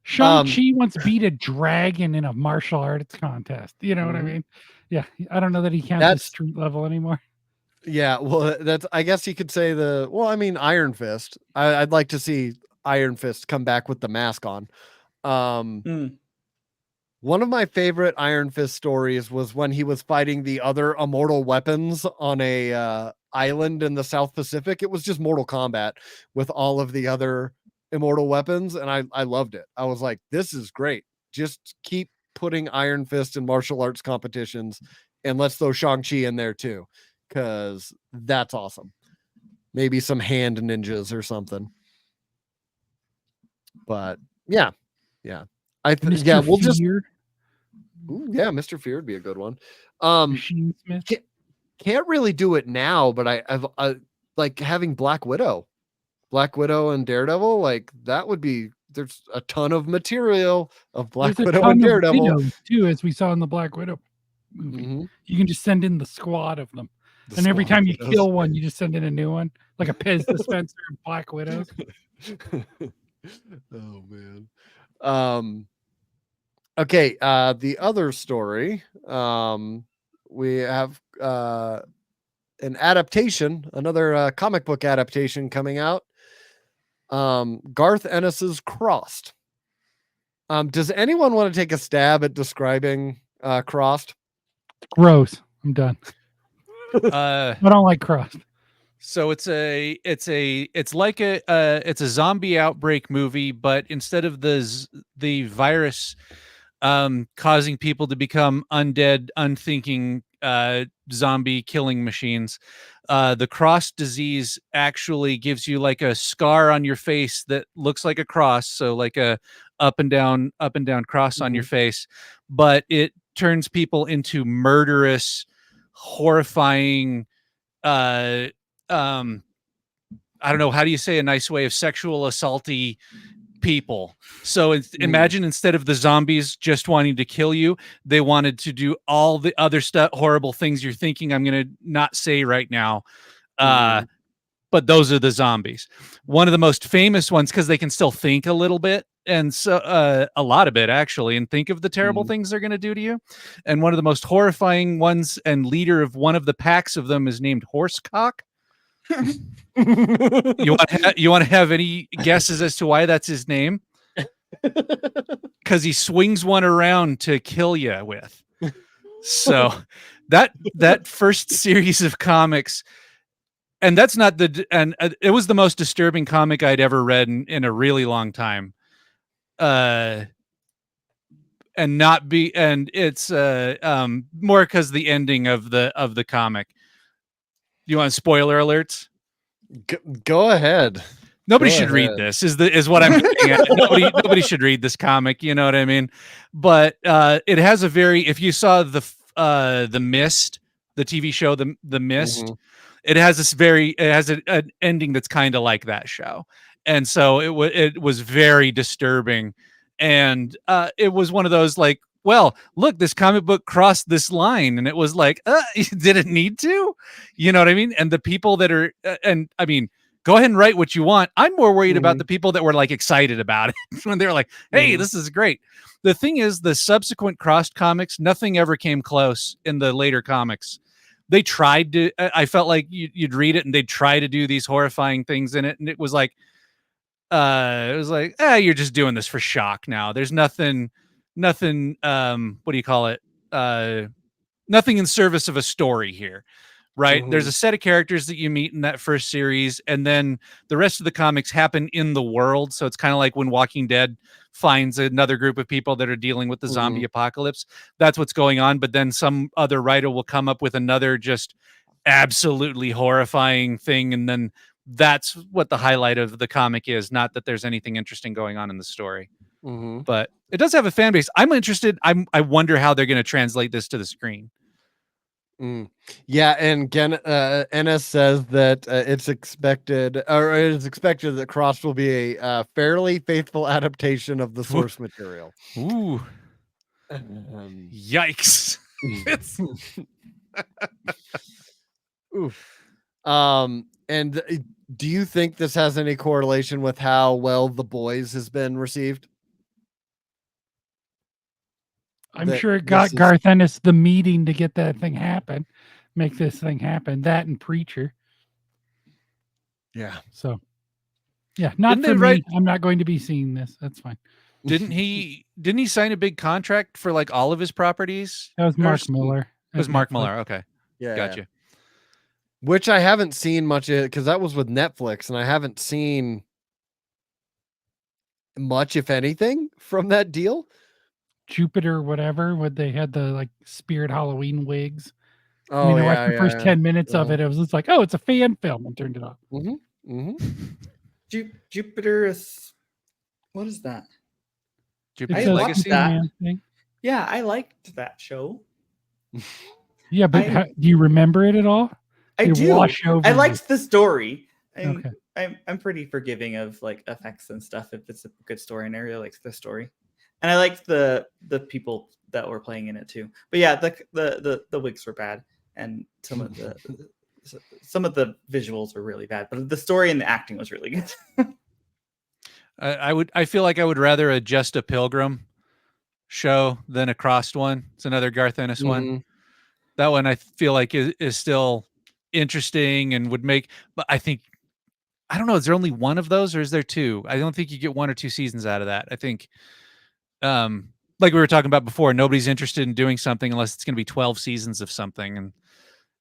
Shang-Chi once beat a dragon in a martial arts contest. You know what I mean? Yeah, I don't know that he counts as street level anymore. Yeah, well, I guess you could say Iron Fist. I'd like to see Iron Fist come back with the mask on. One of my favorite Iron Fist stories was when he was fighting the other immortal weapons on a island in the South Pacific. It was just Mortal Kombat with all of the other immortal weapons, and I loved it. I was like, this is great. Just keep putting Iron Fist in martial arts competitions, and let's throw Shang-Chi in there too, because that's awesome. Maybe some hand ninjas or something. But yeah. We'll just Mr. Fear would be a good one. Machine Smith. Can't really do it now, but I've like having Black Widow and Daredevil, like that would be. There's a ton of material of Black Widow and Daredevil too, as we saw in the Black Widow movie. You can just send in the squad of them, and every time you kill one, you just send in a new one, like a Pez dispenser of Black Widows. Oh man. Okay. The other story. We have an adaptation, another comic book adaptation coming out. Garth Ennis's Crossed. Does anyone want to take a stab at describing Crossed? Gross. I'm done. I don't like Crossed. So it's a zombie outbreak movie, but instead of the virus causing people to become undead, unthinking, zombie killing machines. The cross disease actually gives you like a scar on your face that looks like a cross, so like a up and down cross on your face, but it turns people into murderous, horrifying, uh I don't know, how do you say a nice way of sexual assaulty people. So imagine instead of the zombies just wanting to kill you, they wanted to do all the other stuff, horrible things you're thinking I'm going to not say right now. But those are the zombies. One of the most famous ones, because they can still think a little bit, and so a lot of it actually, and think of the terrible things they're going to do to you. And one of the most horrifying ones, and leader of one of the packs of them, is named Horsecock. You want to have any guesses as to why that's his name? Because he swings one around to kill you with. So that first series of comics, and that's not it was the most disturbing comic I'd ever read in a really long time. And it's more because the ending of the comic. You want spoiler alerts? Go ahead. Nobody should read this. Is what I'm getting at. Nobody should read this comic. You know what I mean? But it has a very. If you saw the Mist, the TV show, the Mist, it has this very. It has an ending that's kind of like that show, and so it was very disturbing, and it was one of those like, well, look, this comic book crossed this line, and it was like, did it need to? You know what I mean? And the people that are, and I mean, go ahead and write what you want. I'm more worried about the people that were like excited about it when they were like, hey, this is great. The thing is, the subsequent crossed comics, nothing ever came close in the later comics. They tried to, I felt like you'd read it and they'd try to do these horrifying things in it. And it was like, you're just doing this for shock now. There's nothing, what do you call it? Nothing in service of a story here. Right. There's a set of characters that you meet in that first series, and then the rest of the comics happen in the world. So it's kind of like when Walking Dead finds another group of people that are dealing with the zombie apocalypse. That's what's going on. But then some other writer will come up with another just absolutely horrifying thing. And then that's what the highlight of the comic is. Not that there's anything interesting going on in the story. But it does have a fan base. I'm interested. I wonder how they're going to translate this to the screen. Yeah, and Ennis says that it is expected that Cross will be a fairly faithful adaptation of the source material. Ooh. Yikes. Oof. And do you think this has any correlation with how well The Boys has been received? I'm sure it got Garth Ennis the meeting to get that thing happen, make this thing happen. That and Preacher. Yeah. So, yeah, not for me. I'm not going to be seeing this. That's fine. Didn't he sign a big contract for like all of his properties? That was Mark Miller. It was Mark Miller. Okay. Yeah. Gotcha. Which I haven't seen much of, because that was with Netflix, and I haven't seen much, if anything, from that deal. Jupiter, whatever, when they had the like Spirit Halloween wigs. Oh, I watched the first 10 minutes of it. It was just like, oh, it's a fan film, and turned it off. Jupiter is, what is that? Jupiter's Legacy. Yeah, I liked that show. Yeah, but do you remember it at all? I do. I liked the story. I'm pretty forgiving of like effects and stuff if it's a good story, and I really liked the story. And I liked the people that were playing in it too. But yeah, the wigs were bad, and some of the visuals were really bad. But the story and the acting was really good. I feel like I would rather a Just a Pilgrim show than a Crossed one. It's another Garth Ennis one. That one I feel like is still interesting and would make. But I don't know. Is there only one of those, or is there two? I don't think you get one or two seasons out of that. I think. Like we were talking about before, nobody's interested in doing something unless it's going to be 12 seasons of something. And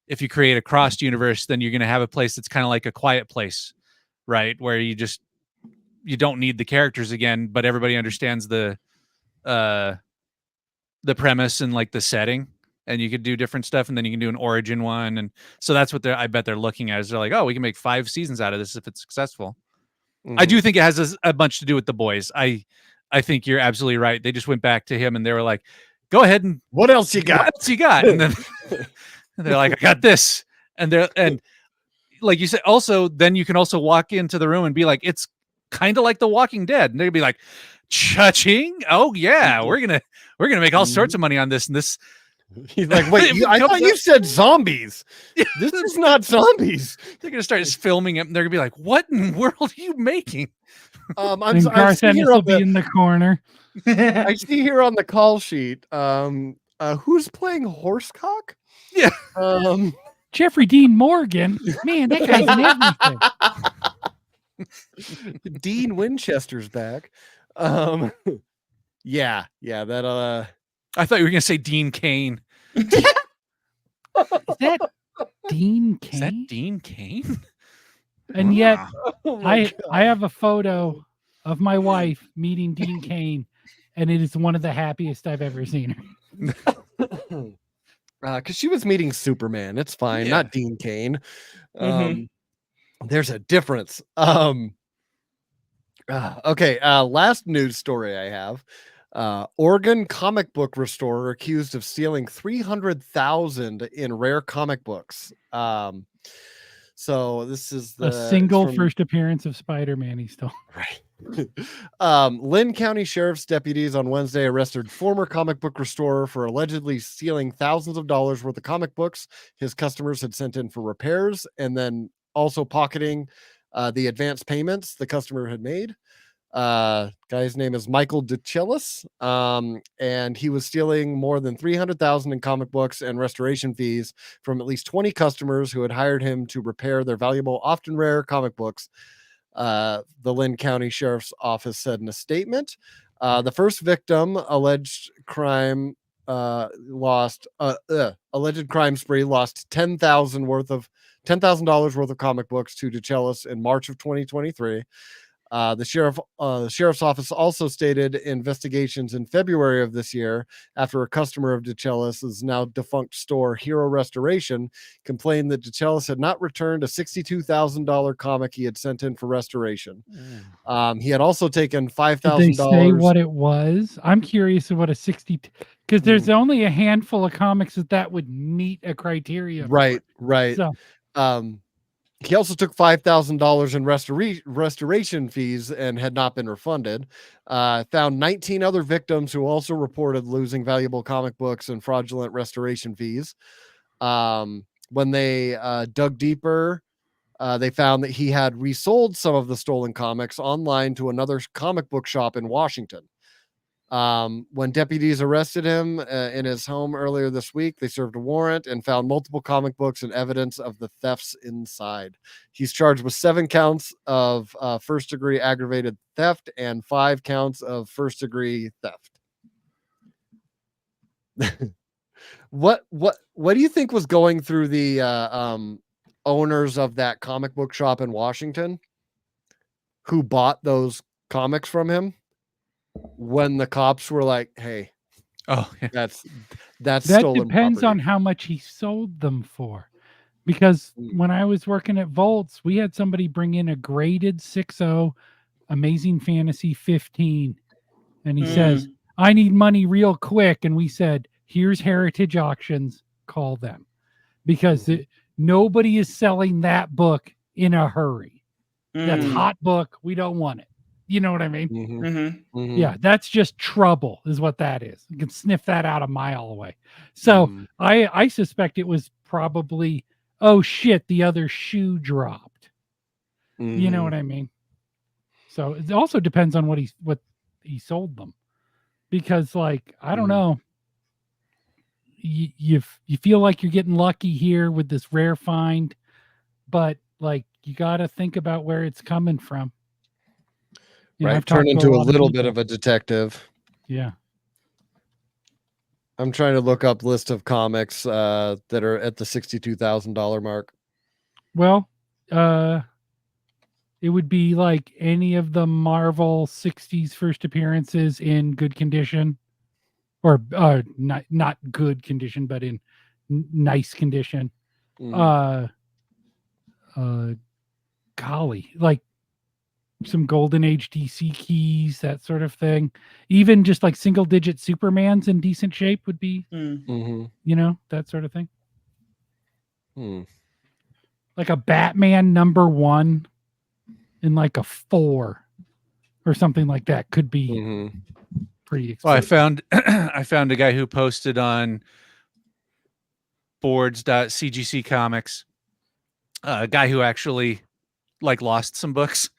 if you create a crossed universe, then you're going to have a place that's kind of like A Quiet Place, right? Where you don't need the characters again, but everybody understands the premise and like the setting. and you could do different stuff, and then you can do an origin one, and so that's what I bet they're looking at. Is they're like, oh, we can make 5 seasons out of this if it's successful. I do think it has a bunch to do with the boys. I think you're absolutely right. They just went back to him and they were like, go ahead and What else you got? what else you got? And then they're like, I got this. And like you said, also, then you can also walk into the room and be like, it's kind of like The Walking Dead. And they'd be like, cha-ching. Oh yeah, we're gonna make all sorts of money on this. And this, He's like, wait, I thought you said zombies. This is not zombies. they're gonna start filming it, and they're gonna be like, what in the world are you making? And I Garth see Ennis here will on be in the corner. I see here on the call sheet. Who's playing Horsecock? Yeah. Jeffrey Dean Morgan. Man, that guy's in everything. Dean Winchester's back. Yeah, that I thought you were gonna say Dean Cain. Is that Dean Is that Cain? Dean Cain? And yet, oh my I have a photo of my wife meeting Dean Cain, and it is one of the happiest I've ever seen her. because she was meeting Superman. It's fine, Yeah. not Dean Cain. Mhm. There's a difference. Okay, last news story I have. Oregon comic book restorer accused of stealing 300,000 in rare comic books. So this is A single first appearance of Spider-Man. He stole. Right. Lynn County Sheriff's deputies on Wednesday arrested former comic book restorer for allegedly stealing thousands of dollars worth of comic books his customers had sent in for repairs, and then also pocketing the advance payments the customer had made. Guy's name is Michael DeChellis, and he was stealing more than 300,000 in comic books and restoration fees from at least 20 customers who had hired him to repair their valuable, often rare comic books. The Lynn County Sheriff's Office said in a statement. The first victim, alleged crime spree, lost $10,000 worth of comic books to DeChellis in March of 2023. The sheriff's office also stated investigations in February of this year after a customer of DeChellis' now defunct store Hero Restoration complained that DeChellis had not returned a $62,000 comic he had sent in for restoration. He had also taken $5,000. Did they say what it was? I'm curious of what a 60, because there's only a handful of comics that would meet a criteria. Right. So, he also took $5,000 in restoration fees and had not been refunded. Found 19 other victims who also reported losing valuable comic books and fraudulent restoration fees. When they dug deeper, they found that he had resold some of the stolen comics online to another comic book shop in Washington. When deputies arrested him in his home earlier this week, they served a warrant and found multiple comic books and evidence of the thefts inside. He's charged with 7 counts of first-degree aggravated theft and 5 counts of first-degree theft. What do you think was going through the owners of that comic book shop in Washington who bought those comics from him? When the cops were like, "Hey, that's that stolen depends property." on how much he sold them for. Because when I was working at Volts, we had somebody bring in a graded 6.0 Amazing Fantasy 15, and he says, "I need money real quick," and we said, "Here's Heritage Auctions, call them," because nobody is selling that book in a hurry. That's hot book. We don't want it. You know what I mean? Yeah, that's just trouble is what that is. You can sniff that out a mile away. So I suspect it was probably, oh shit, the other shoe dropped. You know what I mean? So it also depends on what he sold them. Because like, I don't know. You feel like you're getting lucky here with this rare find, but like you got to think about where it's coming from. Right, turn into a little bit of a detective. Yeah. I'm trying to look up list of comics that are at the $62,000 mark. Well, it would be like any of the Marvel 60s first appearances in good condition. or not good condition, but in nice condition. Golly, like some golden age DC keys, that sort of thing. Even just like single digit Supermans in decent shape would be, that sort of thing. Like a Batman #1 in like a 4 or something like that could be pretty expensive. Well, I found I found a guy who posted on boards.cgc comics, a guy who actually like lost some books.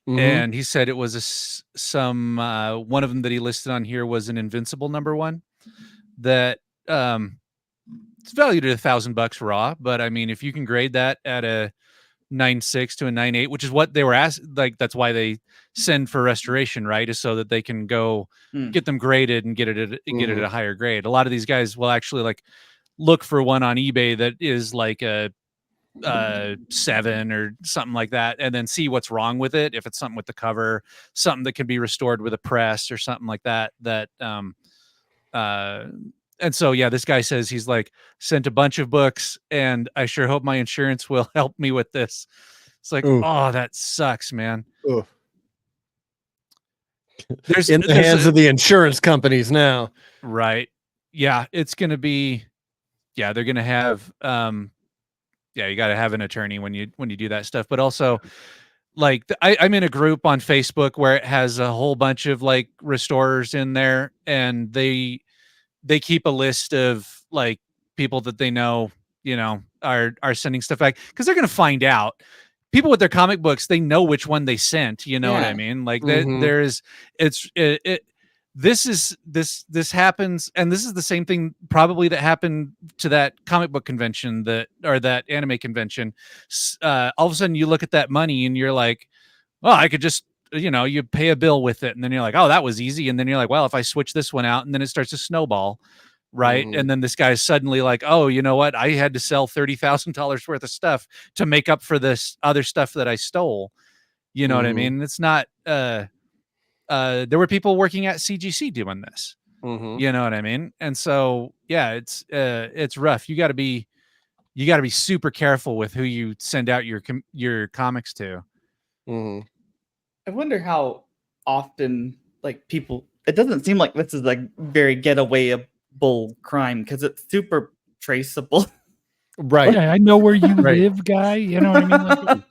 And he said it was one of them that he listed on here was an Invincible #1 that it's valued at $1,000 raw. But I mean, if you can grade that at a 9.6 to a 9.8, which is what they were asked, like that's why they send for restoration, right? Is so that they can go get them graded and get it at a higher grade. A lot of these guys will actually like look for one on eBay that is like a 7 or something like that, and then see what's wrong with it. If it's something with the cover, something that can be restored with a press or something like that. And so yeah, this guy says he's like sent a bunch of books, and I sure hope my insurance will help me with this. It's like, oh, that sucks, man. There's in the hands of the insurance companies now, right? Yeah, it's gonna be. Yeah, they're gonna have. Yeah, you got to have an attorney when you do that stuff. But also, like, I'm in a group on Facebook where it has a whole bunch of like restorers in there, and they keep a list of like people that they know, are sending stuff back because they're gonna find out. People with their comic books, they know which one they sent. You know what I mean? Like this happens, and this is the same thing probably that happened to that comic book convention that anime convention. All of a sudden you look at that money and you're like, oh, I could just, you pay a bill with it. And then you're like, oh, that was easy. And then you're like, well, if I switch this one out, and then it starts to snowball. Right. And then this guy's suddenly like, oh, you know what? I had to sell $30,000 worth of stuff to make up for this other stuff that I stole. You know what I mean? It's not, there were people working at CGC doing this. You know what I mean? And so, yeah, it's rough. You got to be super careful with who you send out your comics to. I wonder how often like people. It doesn't seem like this is like very getawayable crime because it's super traceable. Right. Yeah, I know where you live, guy. You know what I mean? Like,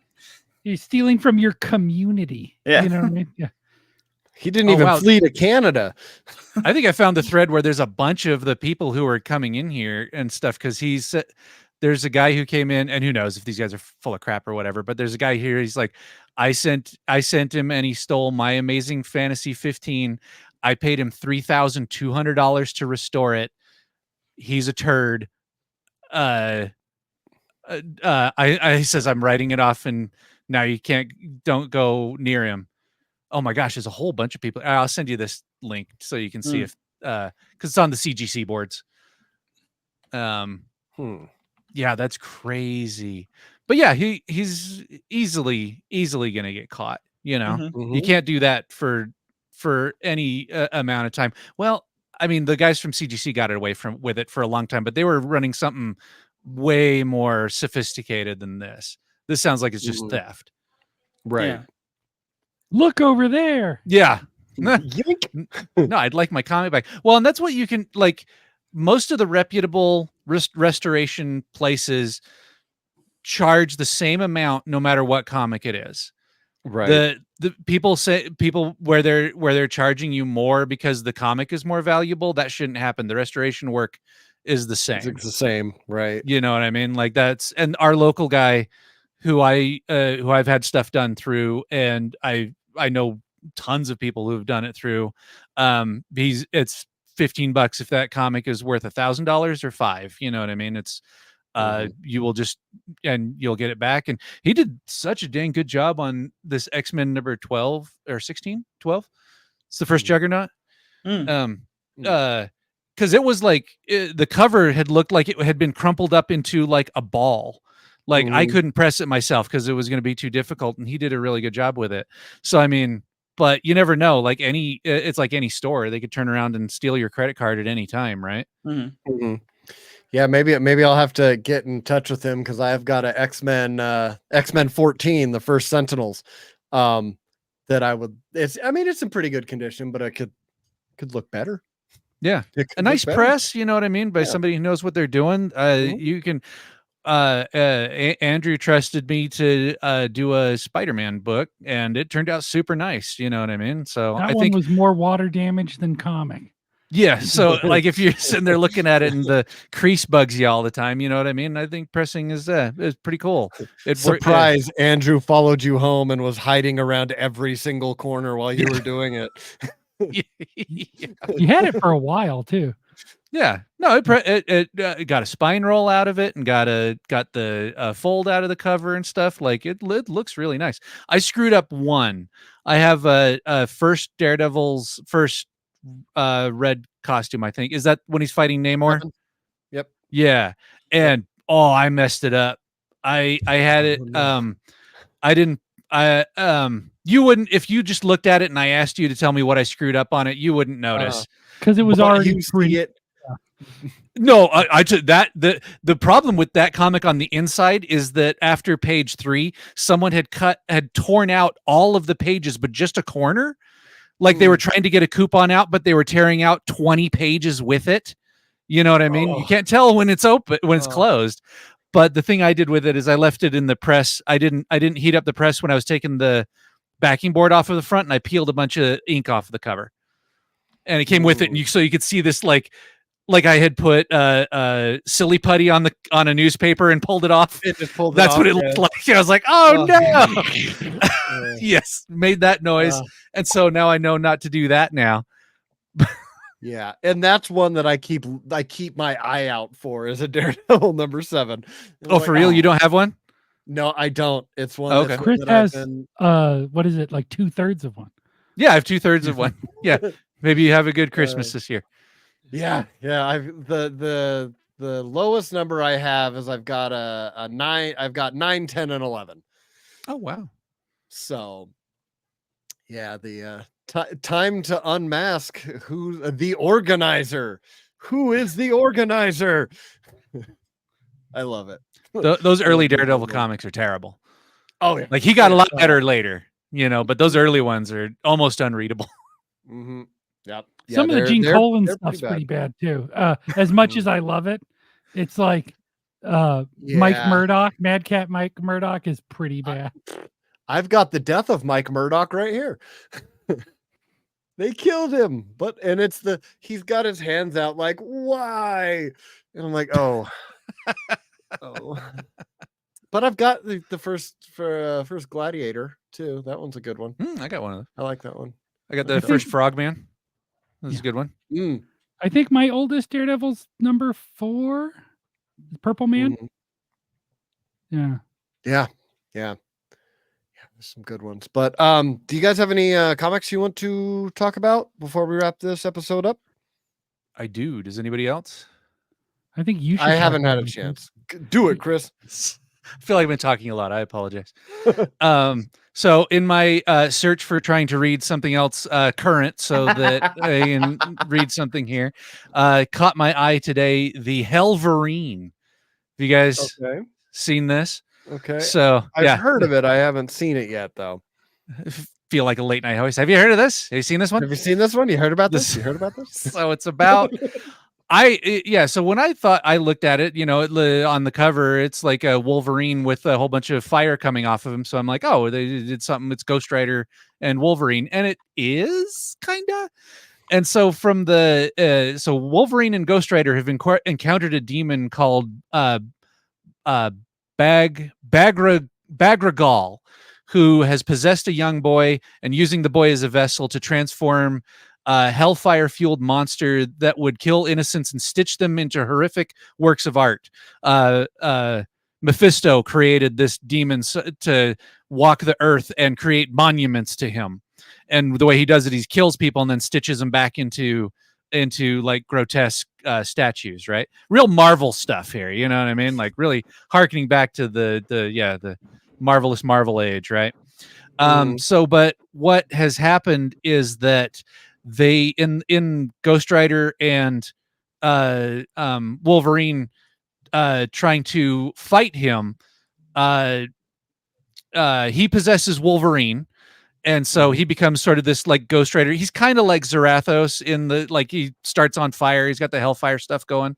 you're stealing from your community. Yeah. You know what I mean? Yeah. He didn't even flee to Canada. I think I found the thread where there's a bunch of the people who are coming in here and stuff because there's a guy who came in, and who knows if these guys are full of crap or whatever, but there's a guy here. He's like, I sent him, and he stole my Amazing Fantasy 15. I paid him $3,200 to restore it. He's a turd. I says I'm writing it off, and now you don't go near him. Oh my gosh, there's a whole bunch of people. I'll send you this link so you can see if because it's on the CGC boards. Yeah, that's crazy. But yeah, he's easily gonna get caught. You can't do that for any amount of time. Well, I mean, the guys from CGC got away with it for a long time, but they were running something way more sophisticated than this. This sounds like it's just theft. Right. Yeah. Look over there. Yeah. No, I'd like my comic back. Well, and that's what you can like. Most of the reputable restoration places charge the same amount no matter what comic it is. Right. The people where they're charging you more because the comic is more valuable. That shouldn't happen. The restoration work is the same. It's the same, right? You know what I mean? Like and our local guy who I've had stuff done through, and I know tons of people who've done it through. It's $15 if that comic is worth $1,000 or $5. You know what I mean? It's you will just, and you'll get it back. And he did such a dang good job on this X-Men number 12 or 16, 12. It's the first Juggernaut. Because it was like the cover had looked like it had been crumpled up into like a ball. Like I couldn't press it myself because it was going to be too difficult, and he did a really good job with it. So I mean, but you never know. Like it's like any store; they could turn around and steal your credit card at any time, right? Mhm. Yeah, maybe I'll have to get in touch with him because I've got a X-Men 14, the first Sentinels. That I would. It's in pretty good condition, but it could look better. Yeah, It could a look nice better. press. You know what I mean? By Yeah. somebody who knows what they're doing. Mhm. You can. Andrew trusted me to do a Spider-Man book, and it turned out super nice. You know what I mean? So That I one think, was more water damage than comic. yeah. So like, if you're sitting there looking at it and the crease bugs you all the time, you know what I mean? I think pressing is pretty cool. Surprise! Andrew followed you home and was hiding around every single corner while you were doing it. You had it for a while too. Yeah, no, it got a spine roll out of it and got the fold out of the cover and stuff. Like it looks really nice. I screwed up one. I have a first Daredevil's first red costume. I think is that when he's fighting Namor. Yep. Yeah, and I messed it up. I had it. I didn't. You wouldn't if you just looked at it and I asked you to tell me what I screwed up on it. You wouldn't notice. Because it was But already you see it. No, I took that. The problem with that comic on the inside is that after page 3, someone had torn out all of the pages, but just a corner. Like they were trying to get a coupon out, but they were tearing out 20 pages with it. You know what I mean? You can't tell when it's open, when it's closed. But the thing I did with it is I left it in the press. I didn't heat up the press when I was taking the backing board off of the front, and I peeled a bunch of ink off of the cover. And it came with it, and so you could see this like I had put silly putty on a newspaper and pulled it off. That's what it looked like. I was like, oh no. Yes, made that noise. And so now I know not to do that now. Yeah, and that's one that I keep my eye out for as a Daredevil number 7. Oh, for real? You don't have one? No, I don't. It's one. Okay. Chris that has I've been... what is it, like 2/3 of one? Yeah, I have 2/3 of one. Yeah. Maybe you have a good Christmas this year. Yeah. I've the lowest number I have is I've got a 9. I've got 9, 10, and 11. Oh wow. So yeah, the time to unmask who the organizer. Who is the organizer? I love it. Those early Daredevil comics are terrible. Oh yeah. Like he got a lot better later, but those early ones are almost unreadable. Mm-hmm. Yep. Yeah, Some of the Gene Colan they're stuff's pretty bad too. As much as I love it, it's like Mike Murdock, Madcap Mike Murdock is pretty bad. I've got the death of Mike Murdock right here. They killed him, and it's he's got his hands out like, why? And I'm like, oh. But I've got the first Gladiator too. That one's a good one. I got one of those. I like that one. I got the first Frogman. That's a good one. I think my oldest Daredevil's number 4, Purple Man. Yeah. There's some good ones. But do you guys have any comics you want to talk about before we wrap this episode up? I do. Does anybody else? I think you should. I haven't had a chance. Do it, Chris. I feel like I've been talking a lot. I apologize. So in my search for trying to read something else current so that I can read something here, caught my eye today, the Helverine. Have you guys seen this? Okay. So I've heard of it. I haven't seen it yet, though. Feel like a late night host. Have you heard of this? Have you seen this one? Have you seen this one? You heard about this? You heard about this? So it's about so when I looked at it, on the cover, it's like a Wolverine with a whole bunch of fire coming off of him. So I'm like, oh, they did something. It's Ghost Rider and Wolverine. And it is kind of. And so from so Wolverine and Ghost Rider have encountered a demon called Bagragal, who has possessed a young boy and using the boy as a vessel to transform hellfire-fueled monster that would kill innocents and stitch them into horrific works of art. Mephisto created this demon to walk the earth and create monuments to him. And the way he does it, he kills people and then stitches them back into like grotesque statues, right? Real Marvel stuff here, you know what I mean? Like really harkening back to the marvelous Marvel age, right? So, but what has happened is that they in Ghost Rider and Wolverine trying to fight him, he possesses Wolverine, and so he becomes sort of this like Ghost Rider. He's kind of like Zarathos in the like he starts on fire. He's got the Hellfire stuff going.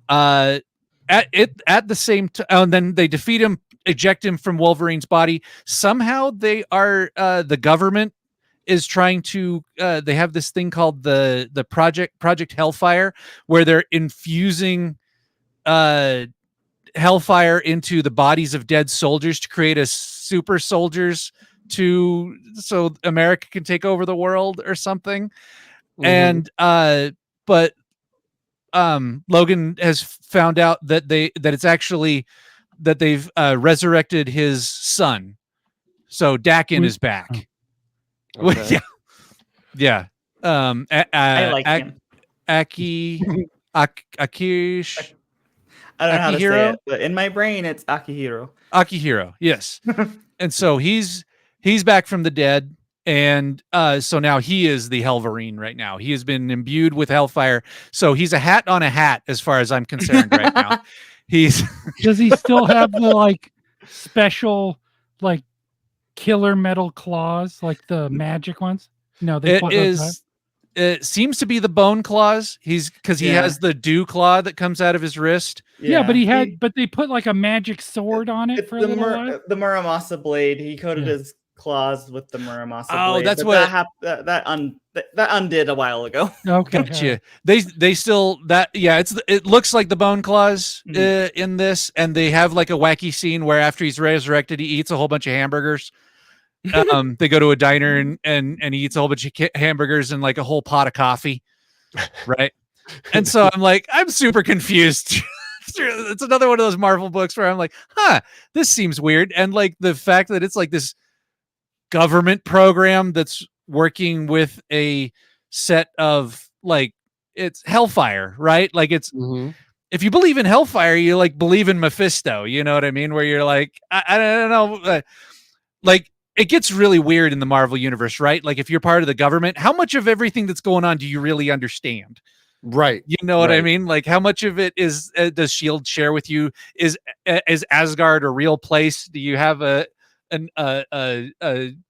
At the same time, and then they defeat him, eject him from Wolverine's body. Somehow they are the government is trying to they have this thing called the Project Hellfire, where they're infusing Hellfire into the bodies of dead soldiers to create a super soldiers so America can take over the world or something. And but Logan has found out that it's actually that they've resurrected his son. So Dakin is back. Okay. Yeah. I like him. Akish. I don't know how to say Akihiro? it, but in my brain, it's Akihiro. Akihiro, yes. And so he's back from the dead, and so now he is the Helverine right now. He has been imbued with Hellfire, so he's a hat on a hat as far as I'm concerned right now. Does he still have the like special like killer metal claws, like the magic ones? No, it seems to be the bone claws. He has the dew claw that comes out of his wrist. Yeah, but they put like a magic sword on it for a little while. The Muramasa blade. He coated his claws with the Muramasa blade. Oh, that's that undid a while ago. Okay, gotcha. They still it looks like the bone claws in this, and they have like a wacky scene where after he's resurrected, he eats a whole bunch of hamburgers. They go to a diner and he eats a whole bunch of hamburgers and like a whole pot of coffee, right? And so I'm super confused. It's another one of those Marvel books where I'm like, this seems weird. And like the fact that it's like this government program that's working with a set of like, it's Hellfire, right? Like it's, if you believe in Hellfire, you like believe in Mephisto, you know what I mean? Where you're like, I don't know, like it gets really weird in the Marvel universe, right? Like if you're part of the government, how much of everything that's going on do you really understand? Right. You know what I mean? Like how much of it is does S.H.I.E.L.D. share with you? Is Asgard a real place? Do you have a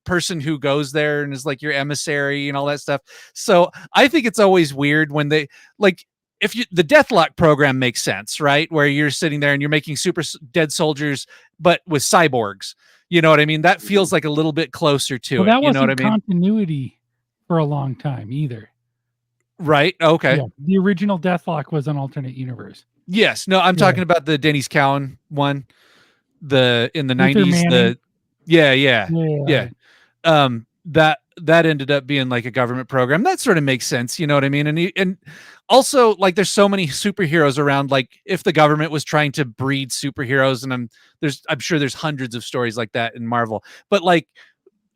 person who goes there and is like your emissary and all that stuff? So I think it's always weird when they like, the Deathlock program makes sense, right? Where you're sitting there and you're making super dead soldiers, but with cyborgs. You know what I mean? That feels like a little bit closer to it. That you know what I wasn't mean? Continuity for a long time either. Right. Okay. Yeah, the original Deathlock was an alternate universe. Yes. No, I'm talking about the Dennis Cowan one. In the Luther 90s. Manning. Yeah. That ended up being like a government program. That sort of makes sense. You know what I mean? And also like there's so many superheroes around. Like if the government was trying to breed superheroes, and I'm sure there's hundreds of stories like that in Marvel, but like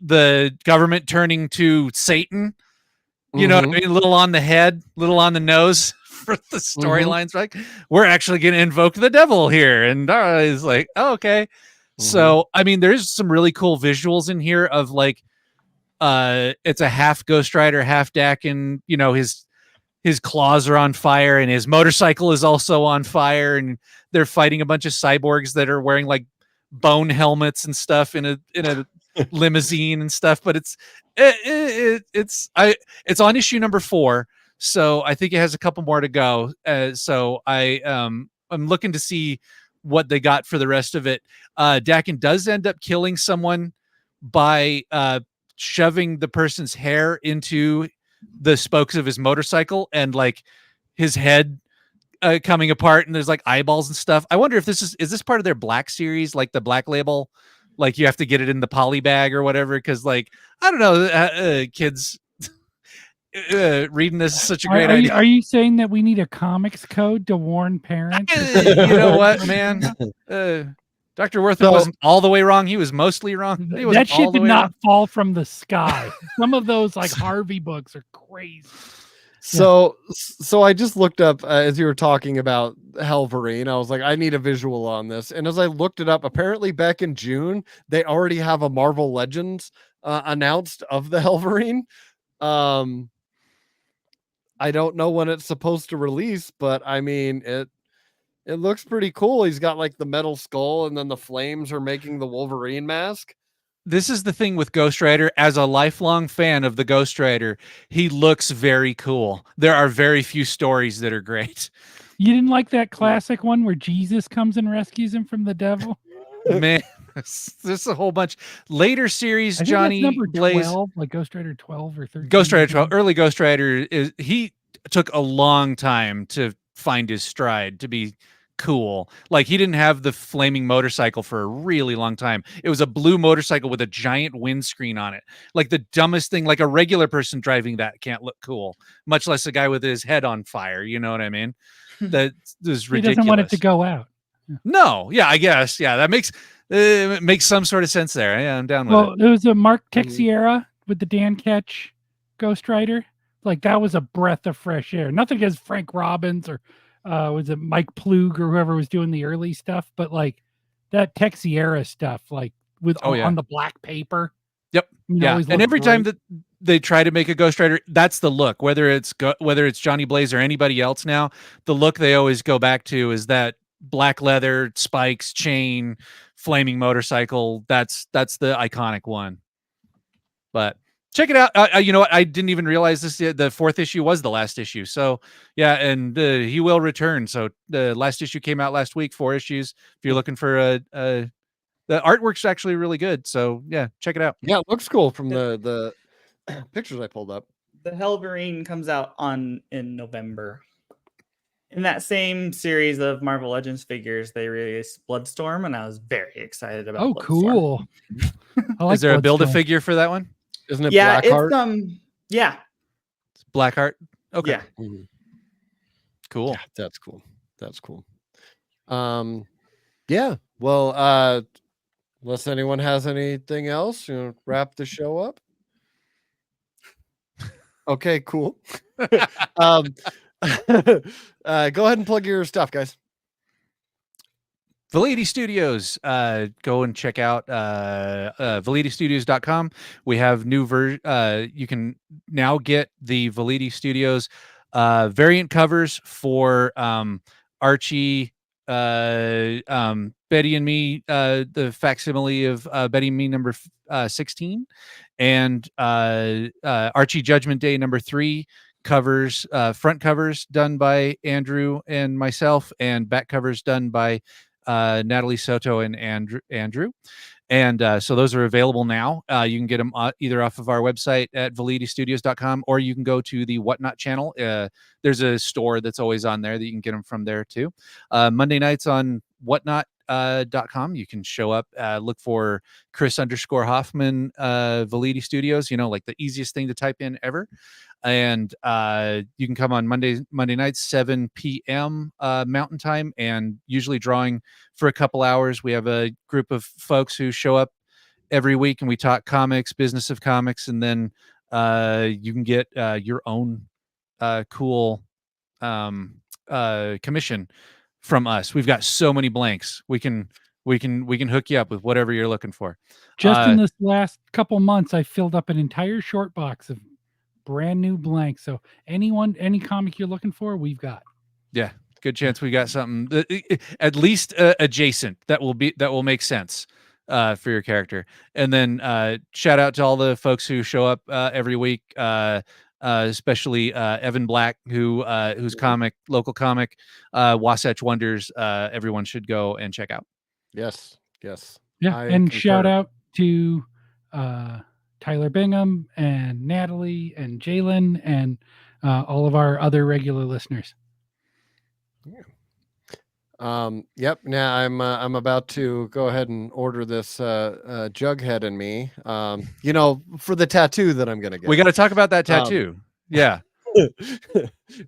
the government turning to Satan, you know what I mean? A little on the head, little on the nose for the storylines. Like we're actually going to invoke the devil here. And it's like, oh, okay. So, I mean, there's some really cool visuals in here of like, it's a half Ghost Rider, half Dakin, you know, his claws are on fire and his motorcycle is also on fire, and they're fighting a bunch of cyborgs that are wearing like bone helmets and stuff in a limousine and stuff. But it's on issue number 4, so I think it has a couple more to go. So I'm looking to see what they got for the rest of it. Dakin does end up killing someone by shoving the person's hair into the spokes of his motorcycle, and like his head coming apart, and there's like eyeballs and stuff. I wonder if is this part of their Black series, like the Black Label, like you have to get it in the poly bag or whatever, because like I don't know, kids reading this is such a great idea. Are you saying that we need a comics code to warn parents? You know what, man? Dr. Werther wasn't all the way wrong. He was mostly wrong. That shit did not fall from the sky. Some of those like Harvey books are crazy. So I just looked up as you were talking about Helverine. I was like, I need a visual on this. And as I looked it up, apparently back in June, they already have a Marvel Legends announced of the Helverine. I don't know when it's supposed to release, but I mean it looks pretty cool. He's got like the metal skull, and then the flames are making the Wolverine mask. This is the thing with Ghost Rider. As a lifelong fan of the Ghost Rider, he looks very cool. There are very few stories that are great. You didn't like that classic one where Jesus comes and rescues him from the devil? Man, there's a whole bunch. Later series, I think Johnny that's number Blaze. 12, like Ghost Rider 12 or 13. Ghost Rider 12, early Ghost Rider, he took a long time to find his stride, to be cool. Like, he didn't have the flaming motorcycle for a really long time. It was a blue motorcycle with a giant windscreen on it. Like the dumbest thing. Like a regular person driving that can't look cool, much less a guy with his head on fire. You know what I mean? That is ridiculous. He doesn't want it to go out. No, yeah, I guess, yeah, that makes some sort of sense there. Yeah, I'm down with it. Well, it was a Mark Texiera with the Dan Ketch Ghost Rider. Like, that was a breath of fresh air. Nothing against Frank Robbins or was it Mike Plug or whoever was doing the early stuff, but like that Texiera stuff, like with on the black paper. Yep. Yeah. And every time that they try to make a Ghost Rider, that's the look. Whether it's Johnny Blaze or anybody else now, the look they always go back to is that black leather, spikes, chain, flaming motorcycle. That's the iconic one. But check it out. You know what? I didn't even realize this. The 4th issue was the last issue. So yeah, and he will return. So the last issue came out last week. 4 issues. If you're looking for the artwork's actually really good. So yeah, check it out. Yeah, it looks cool from the pictures I pulled up. The Helverine comes out in November. In that same series of Marvel Legends figures, they released Bloodstorm, and I was very excited about. Oh, Bloodstorm. cool! I like Is there a Build-A-Figure for that one? Isn't it Blackheart? It's Blackheart. Okay. Yeah. Mm-hmm. Cool. Yeah, that's cool. That's cool. Yeah. Well, unless anyone has anything else, wrap the show up. Okay, cool. Go ahead and plug your stuff, guys. Validity Studios. Go and check out validitystudios.com. We have new you can now get the Validity Studios variant covers for Archie, Betty and Me, the facsimile of Betty and Me number 16, and Archie Judgment Day number 3 covers, front covers done by Andrew and myself, and back covers done by Natalie Soto and Andrew. And so those are available now. You can get them either off of our website at validitystudios.com, or you can go to the Whatnot channel. There's a store that's always on there that you can get them from there too. Monday nights on whatnot.com. You can show up, look for Chris_Hoffman, Validity Studios, like the easiest thing to type in ever. And you can come on Monday nights, 7 p.m. Mountain Time, and usually drawing for a couple hours. We have a group of folks who show up every week, and we talk comics, business of comics, and then you can get your own cool commission from us. We've got so many blanks. We can hook you up with whatever you're looking for. Just in this last couple months, I filled up an entire short box of brand new blanks. So any comic you're looking for, we've got. Yeah, good chance we got something at least adjacent that will make sense for your character. And then shout out to all the folks who show up every week, especially Evan Black, whose local comic, Wasatch Wonders. Everyone should go and check out. Yes. Yeah, and shout out to Tyler Bingham and Natalie and Jalen and all of our other regular listeners. Yep. Now I'm about to go ahead and order this Jughead and Me. For the tattoo that I'm gonna get. We got to talk about that tattoo. Yeah,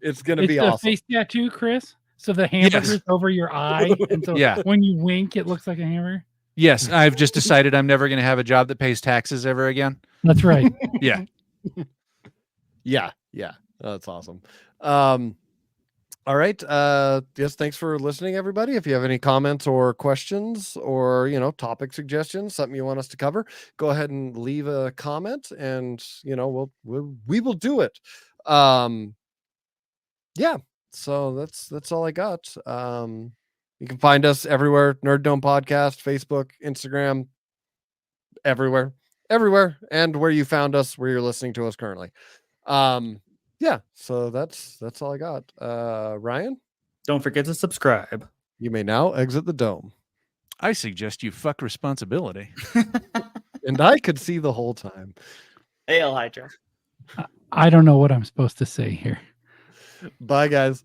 it's gonna be awesome. Face tattoo, Chris. So the hamburger's over your eye, and so when you wink, it looks like a hamburger. Yes, I've just decided I'm never going to have a job that pays taxes ever again. That's right. Yeah. Yeah. That's awesome. All right. Yes, thanks for listening, everybody. If you have any comments or questions or, topic suggestions, something you want us to cover, go ahead and leave a comment and, we will do it. Yeah. So that's all I got. You can find us everywhere, Nerd Dome Podcast, Facebook, Instagram, everywhere. And where you found us, where you're listening to us currently. Yeah, so that's all I got. Ryan, Don't forget to subscribe. you may now exit the dome. I suggest you fuck responsibility. And I could see the whole time. Hail Hydra. I don't know what I'm supposed to say here. Bye, guys.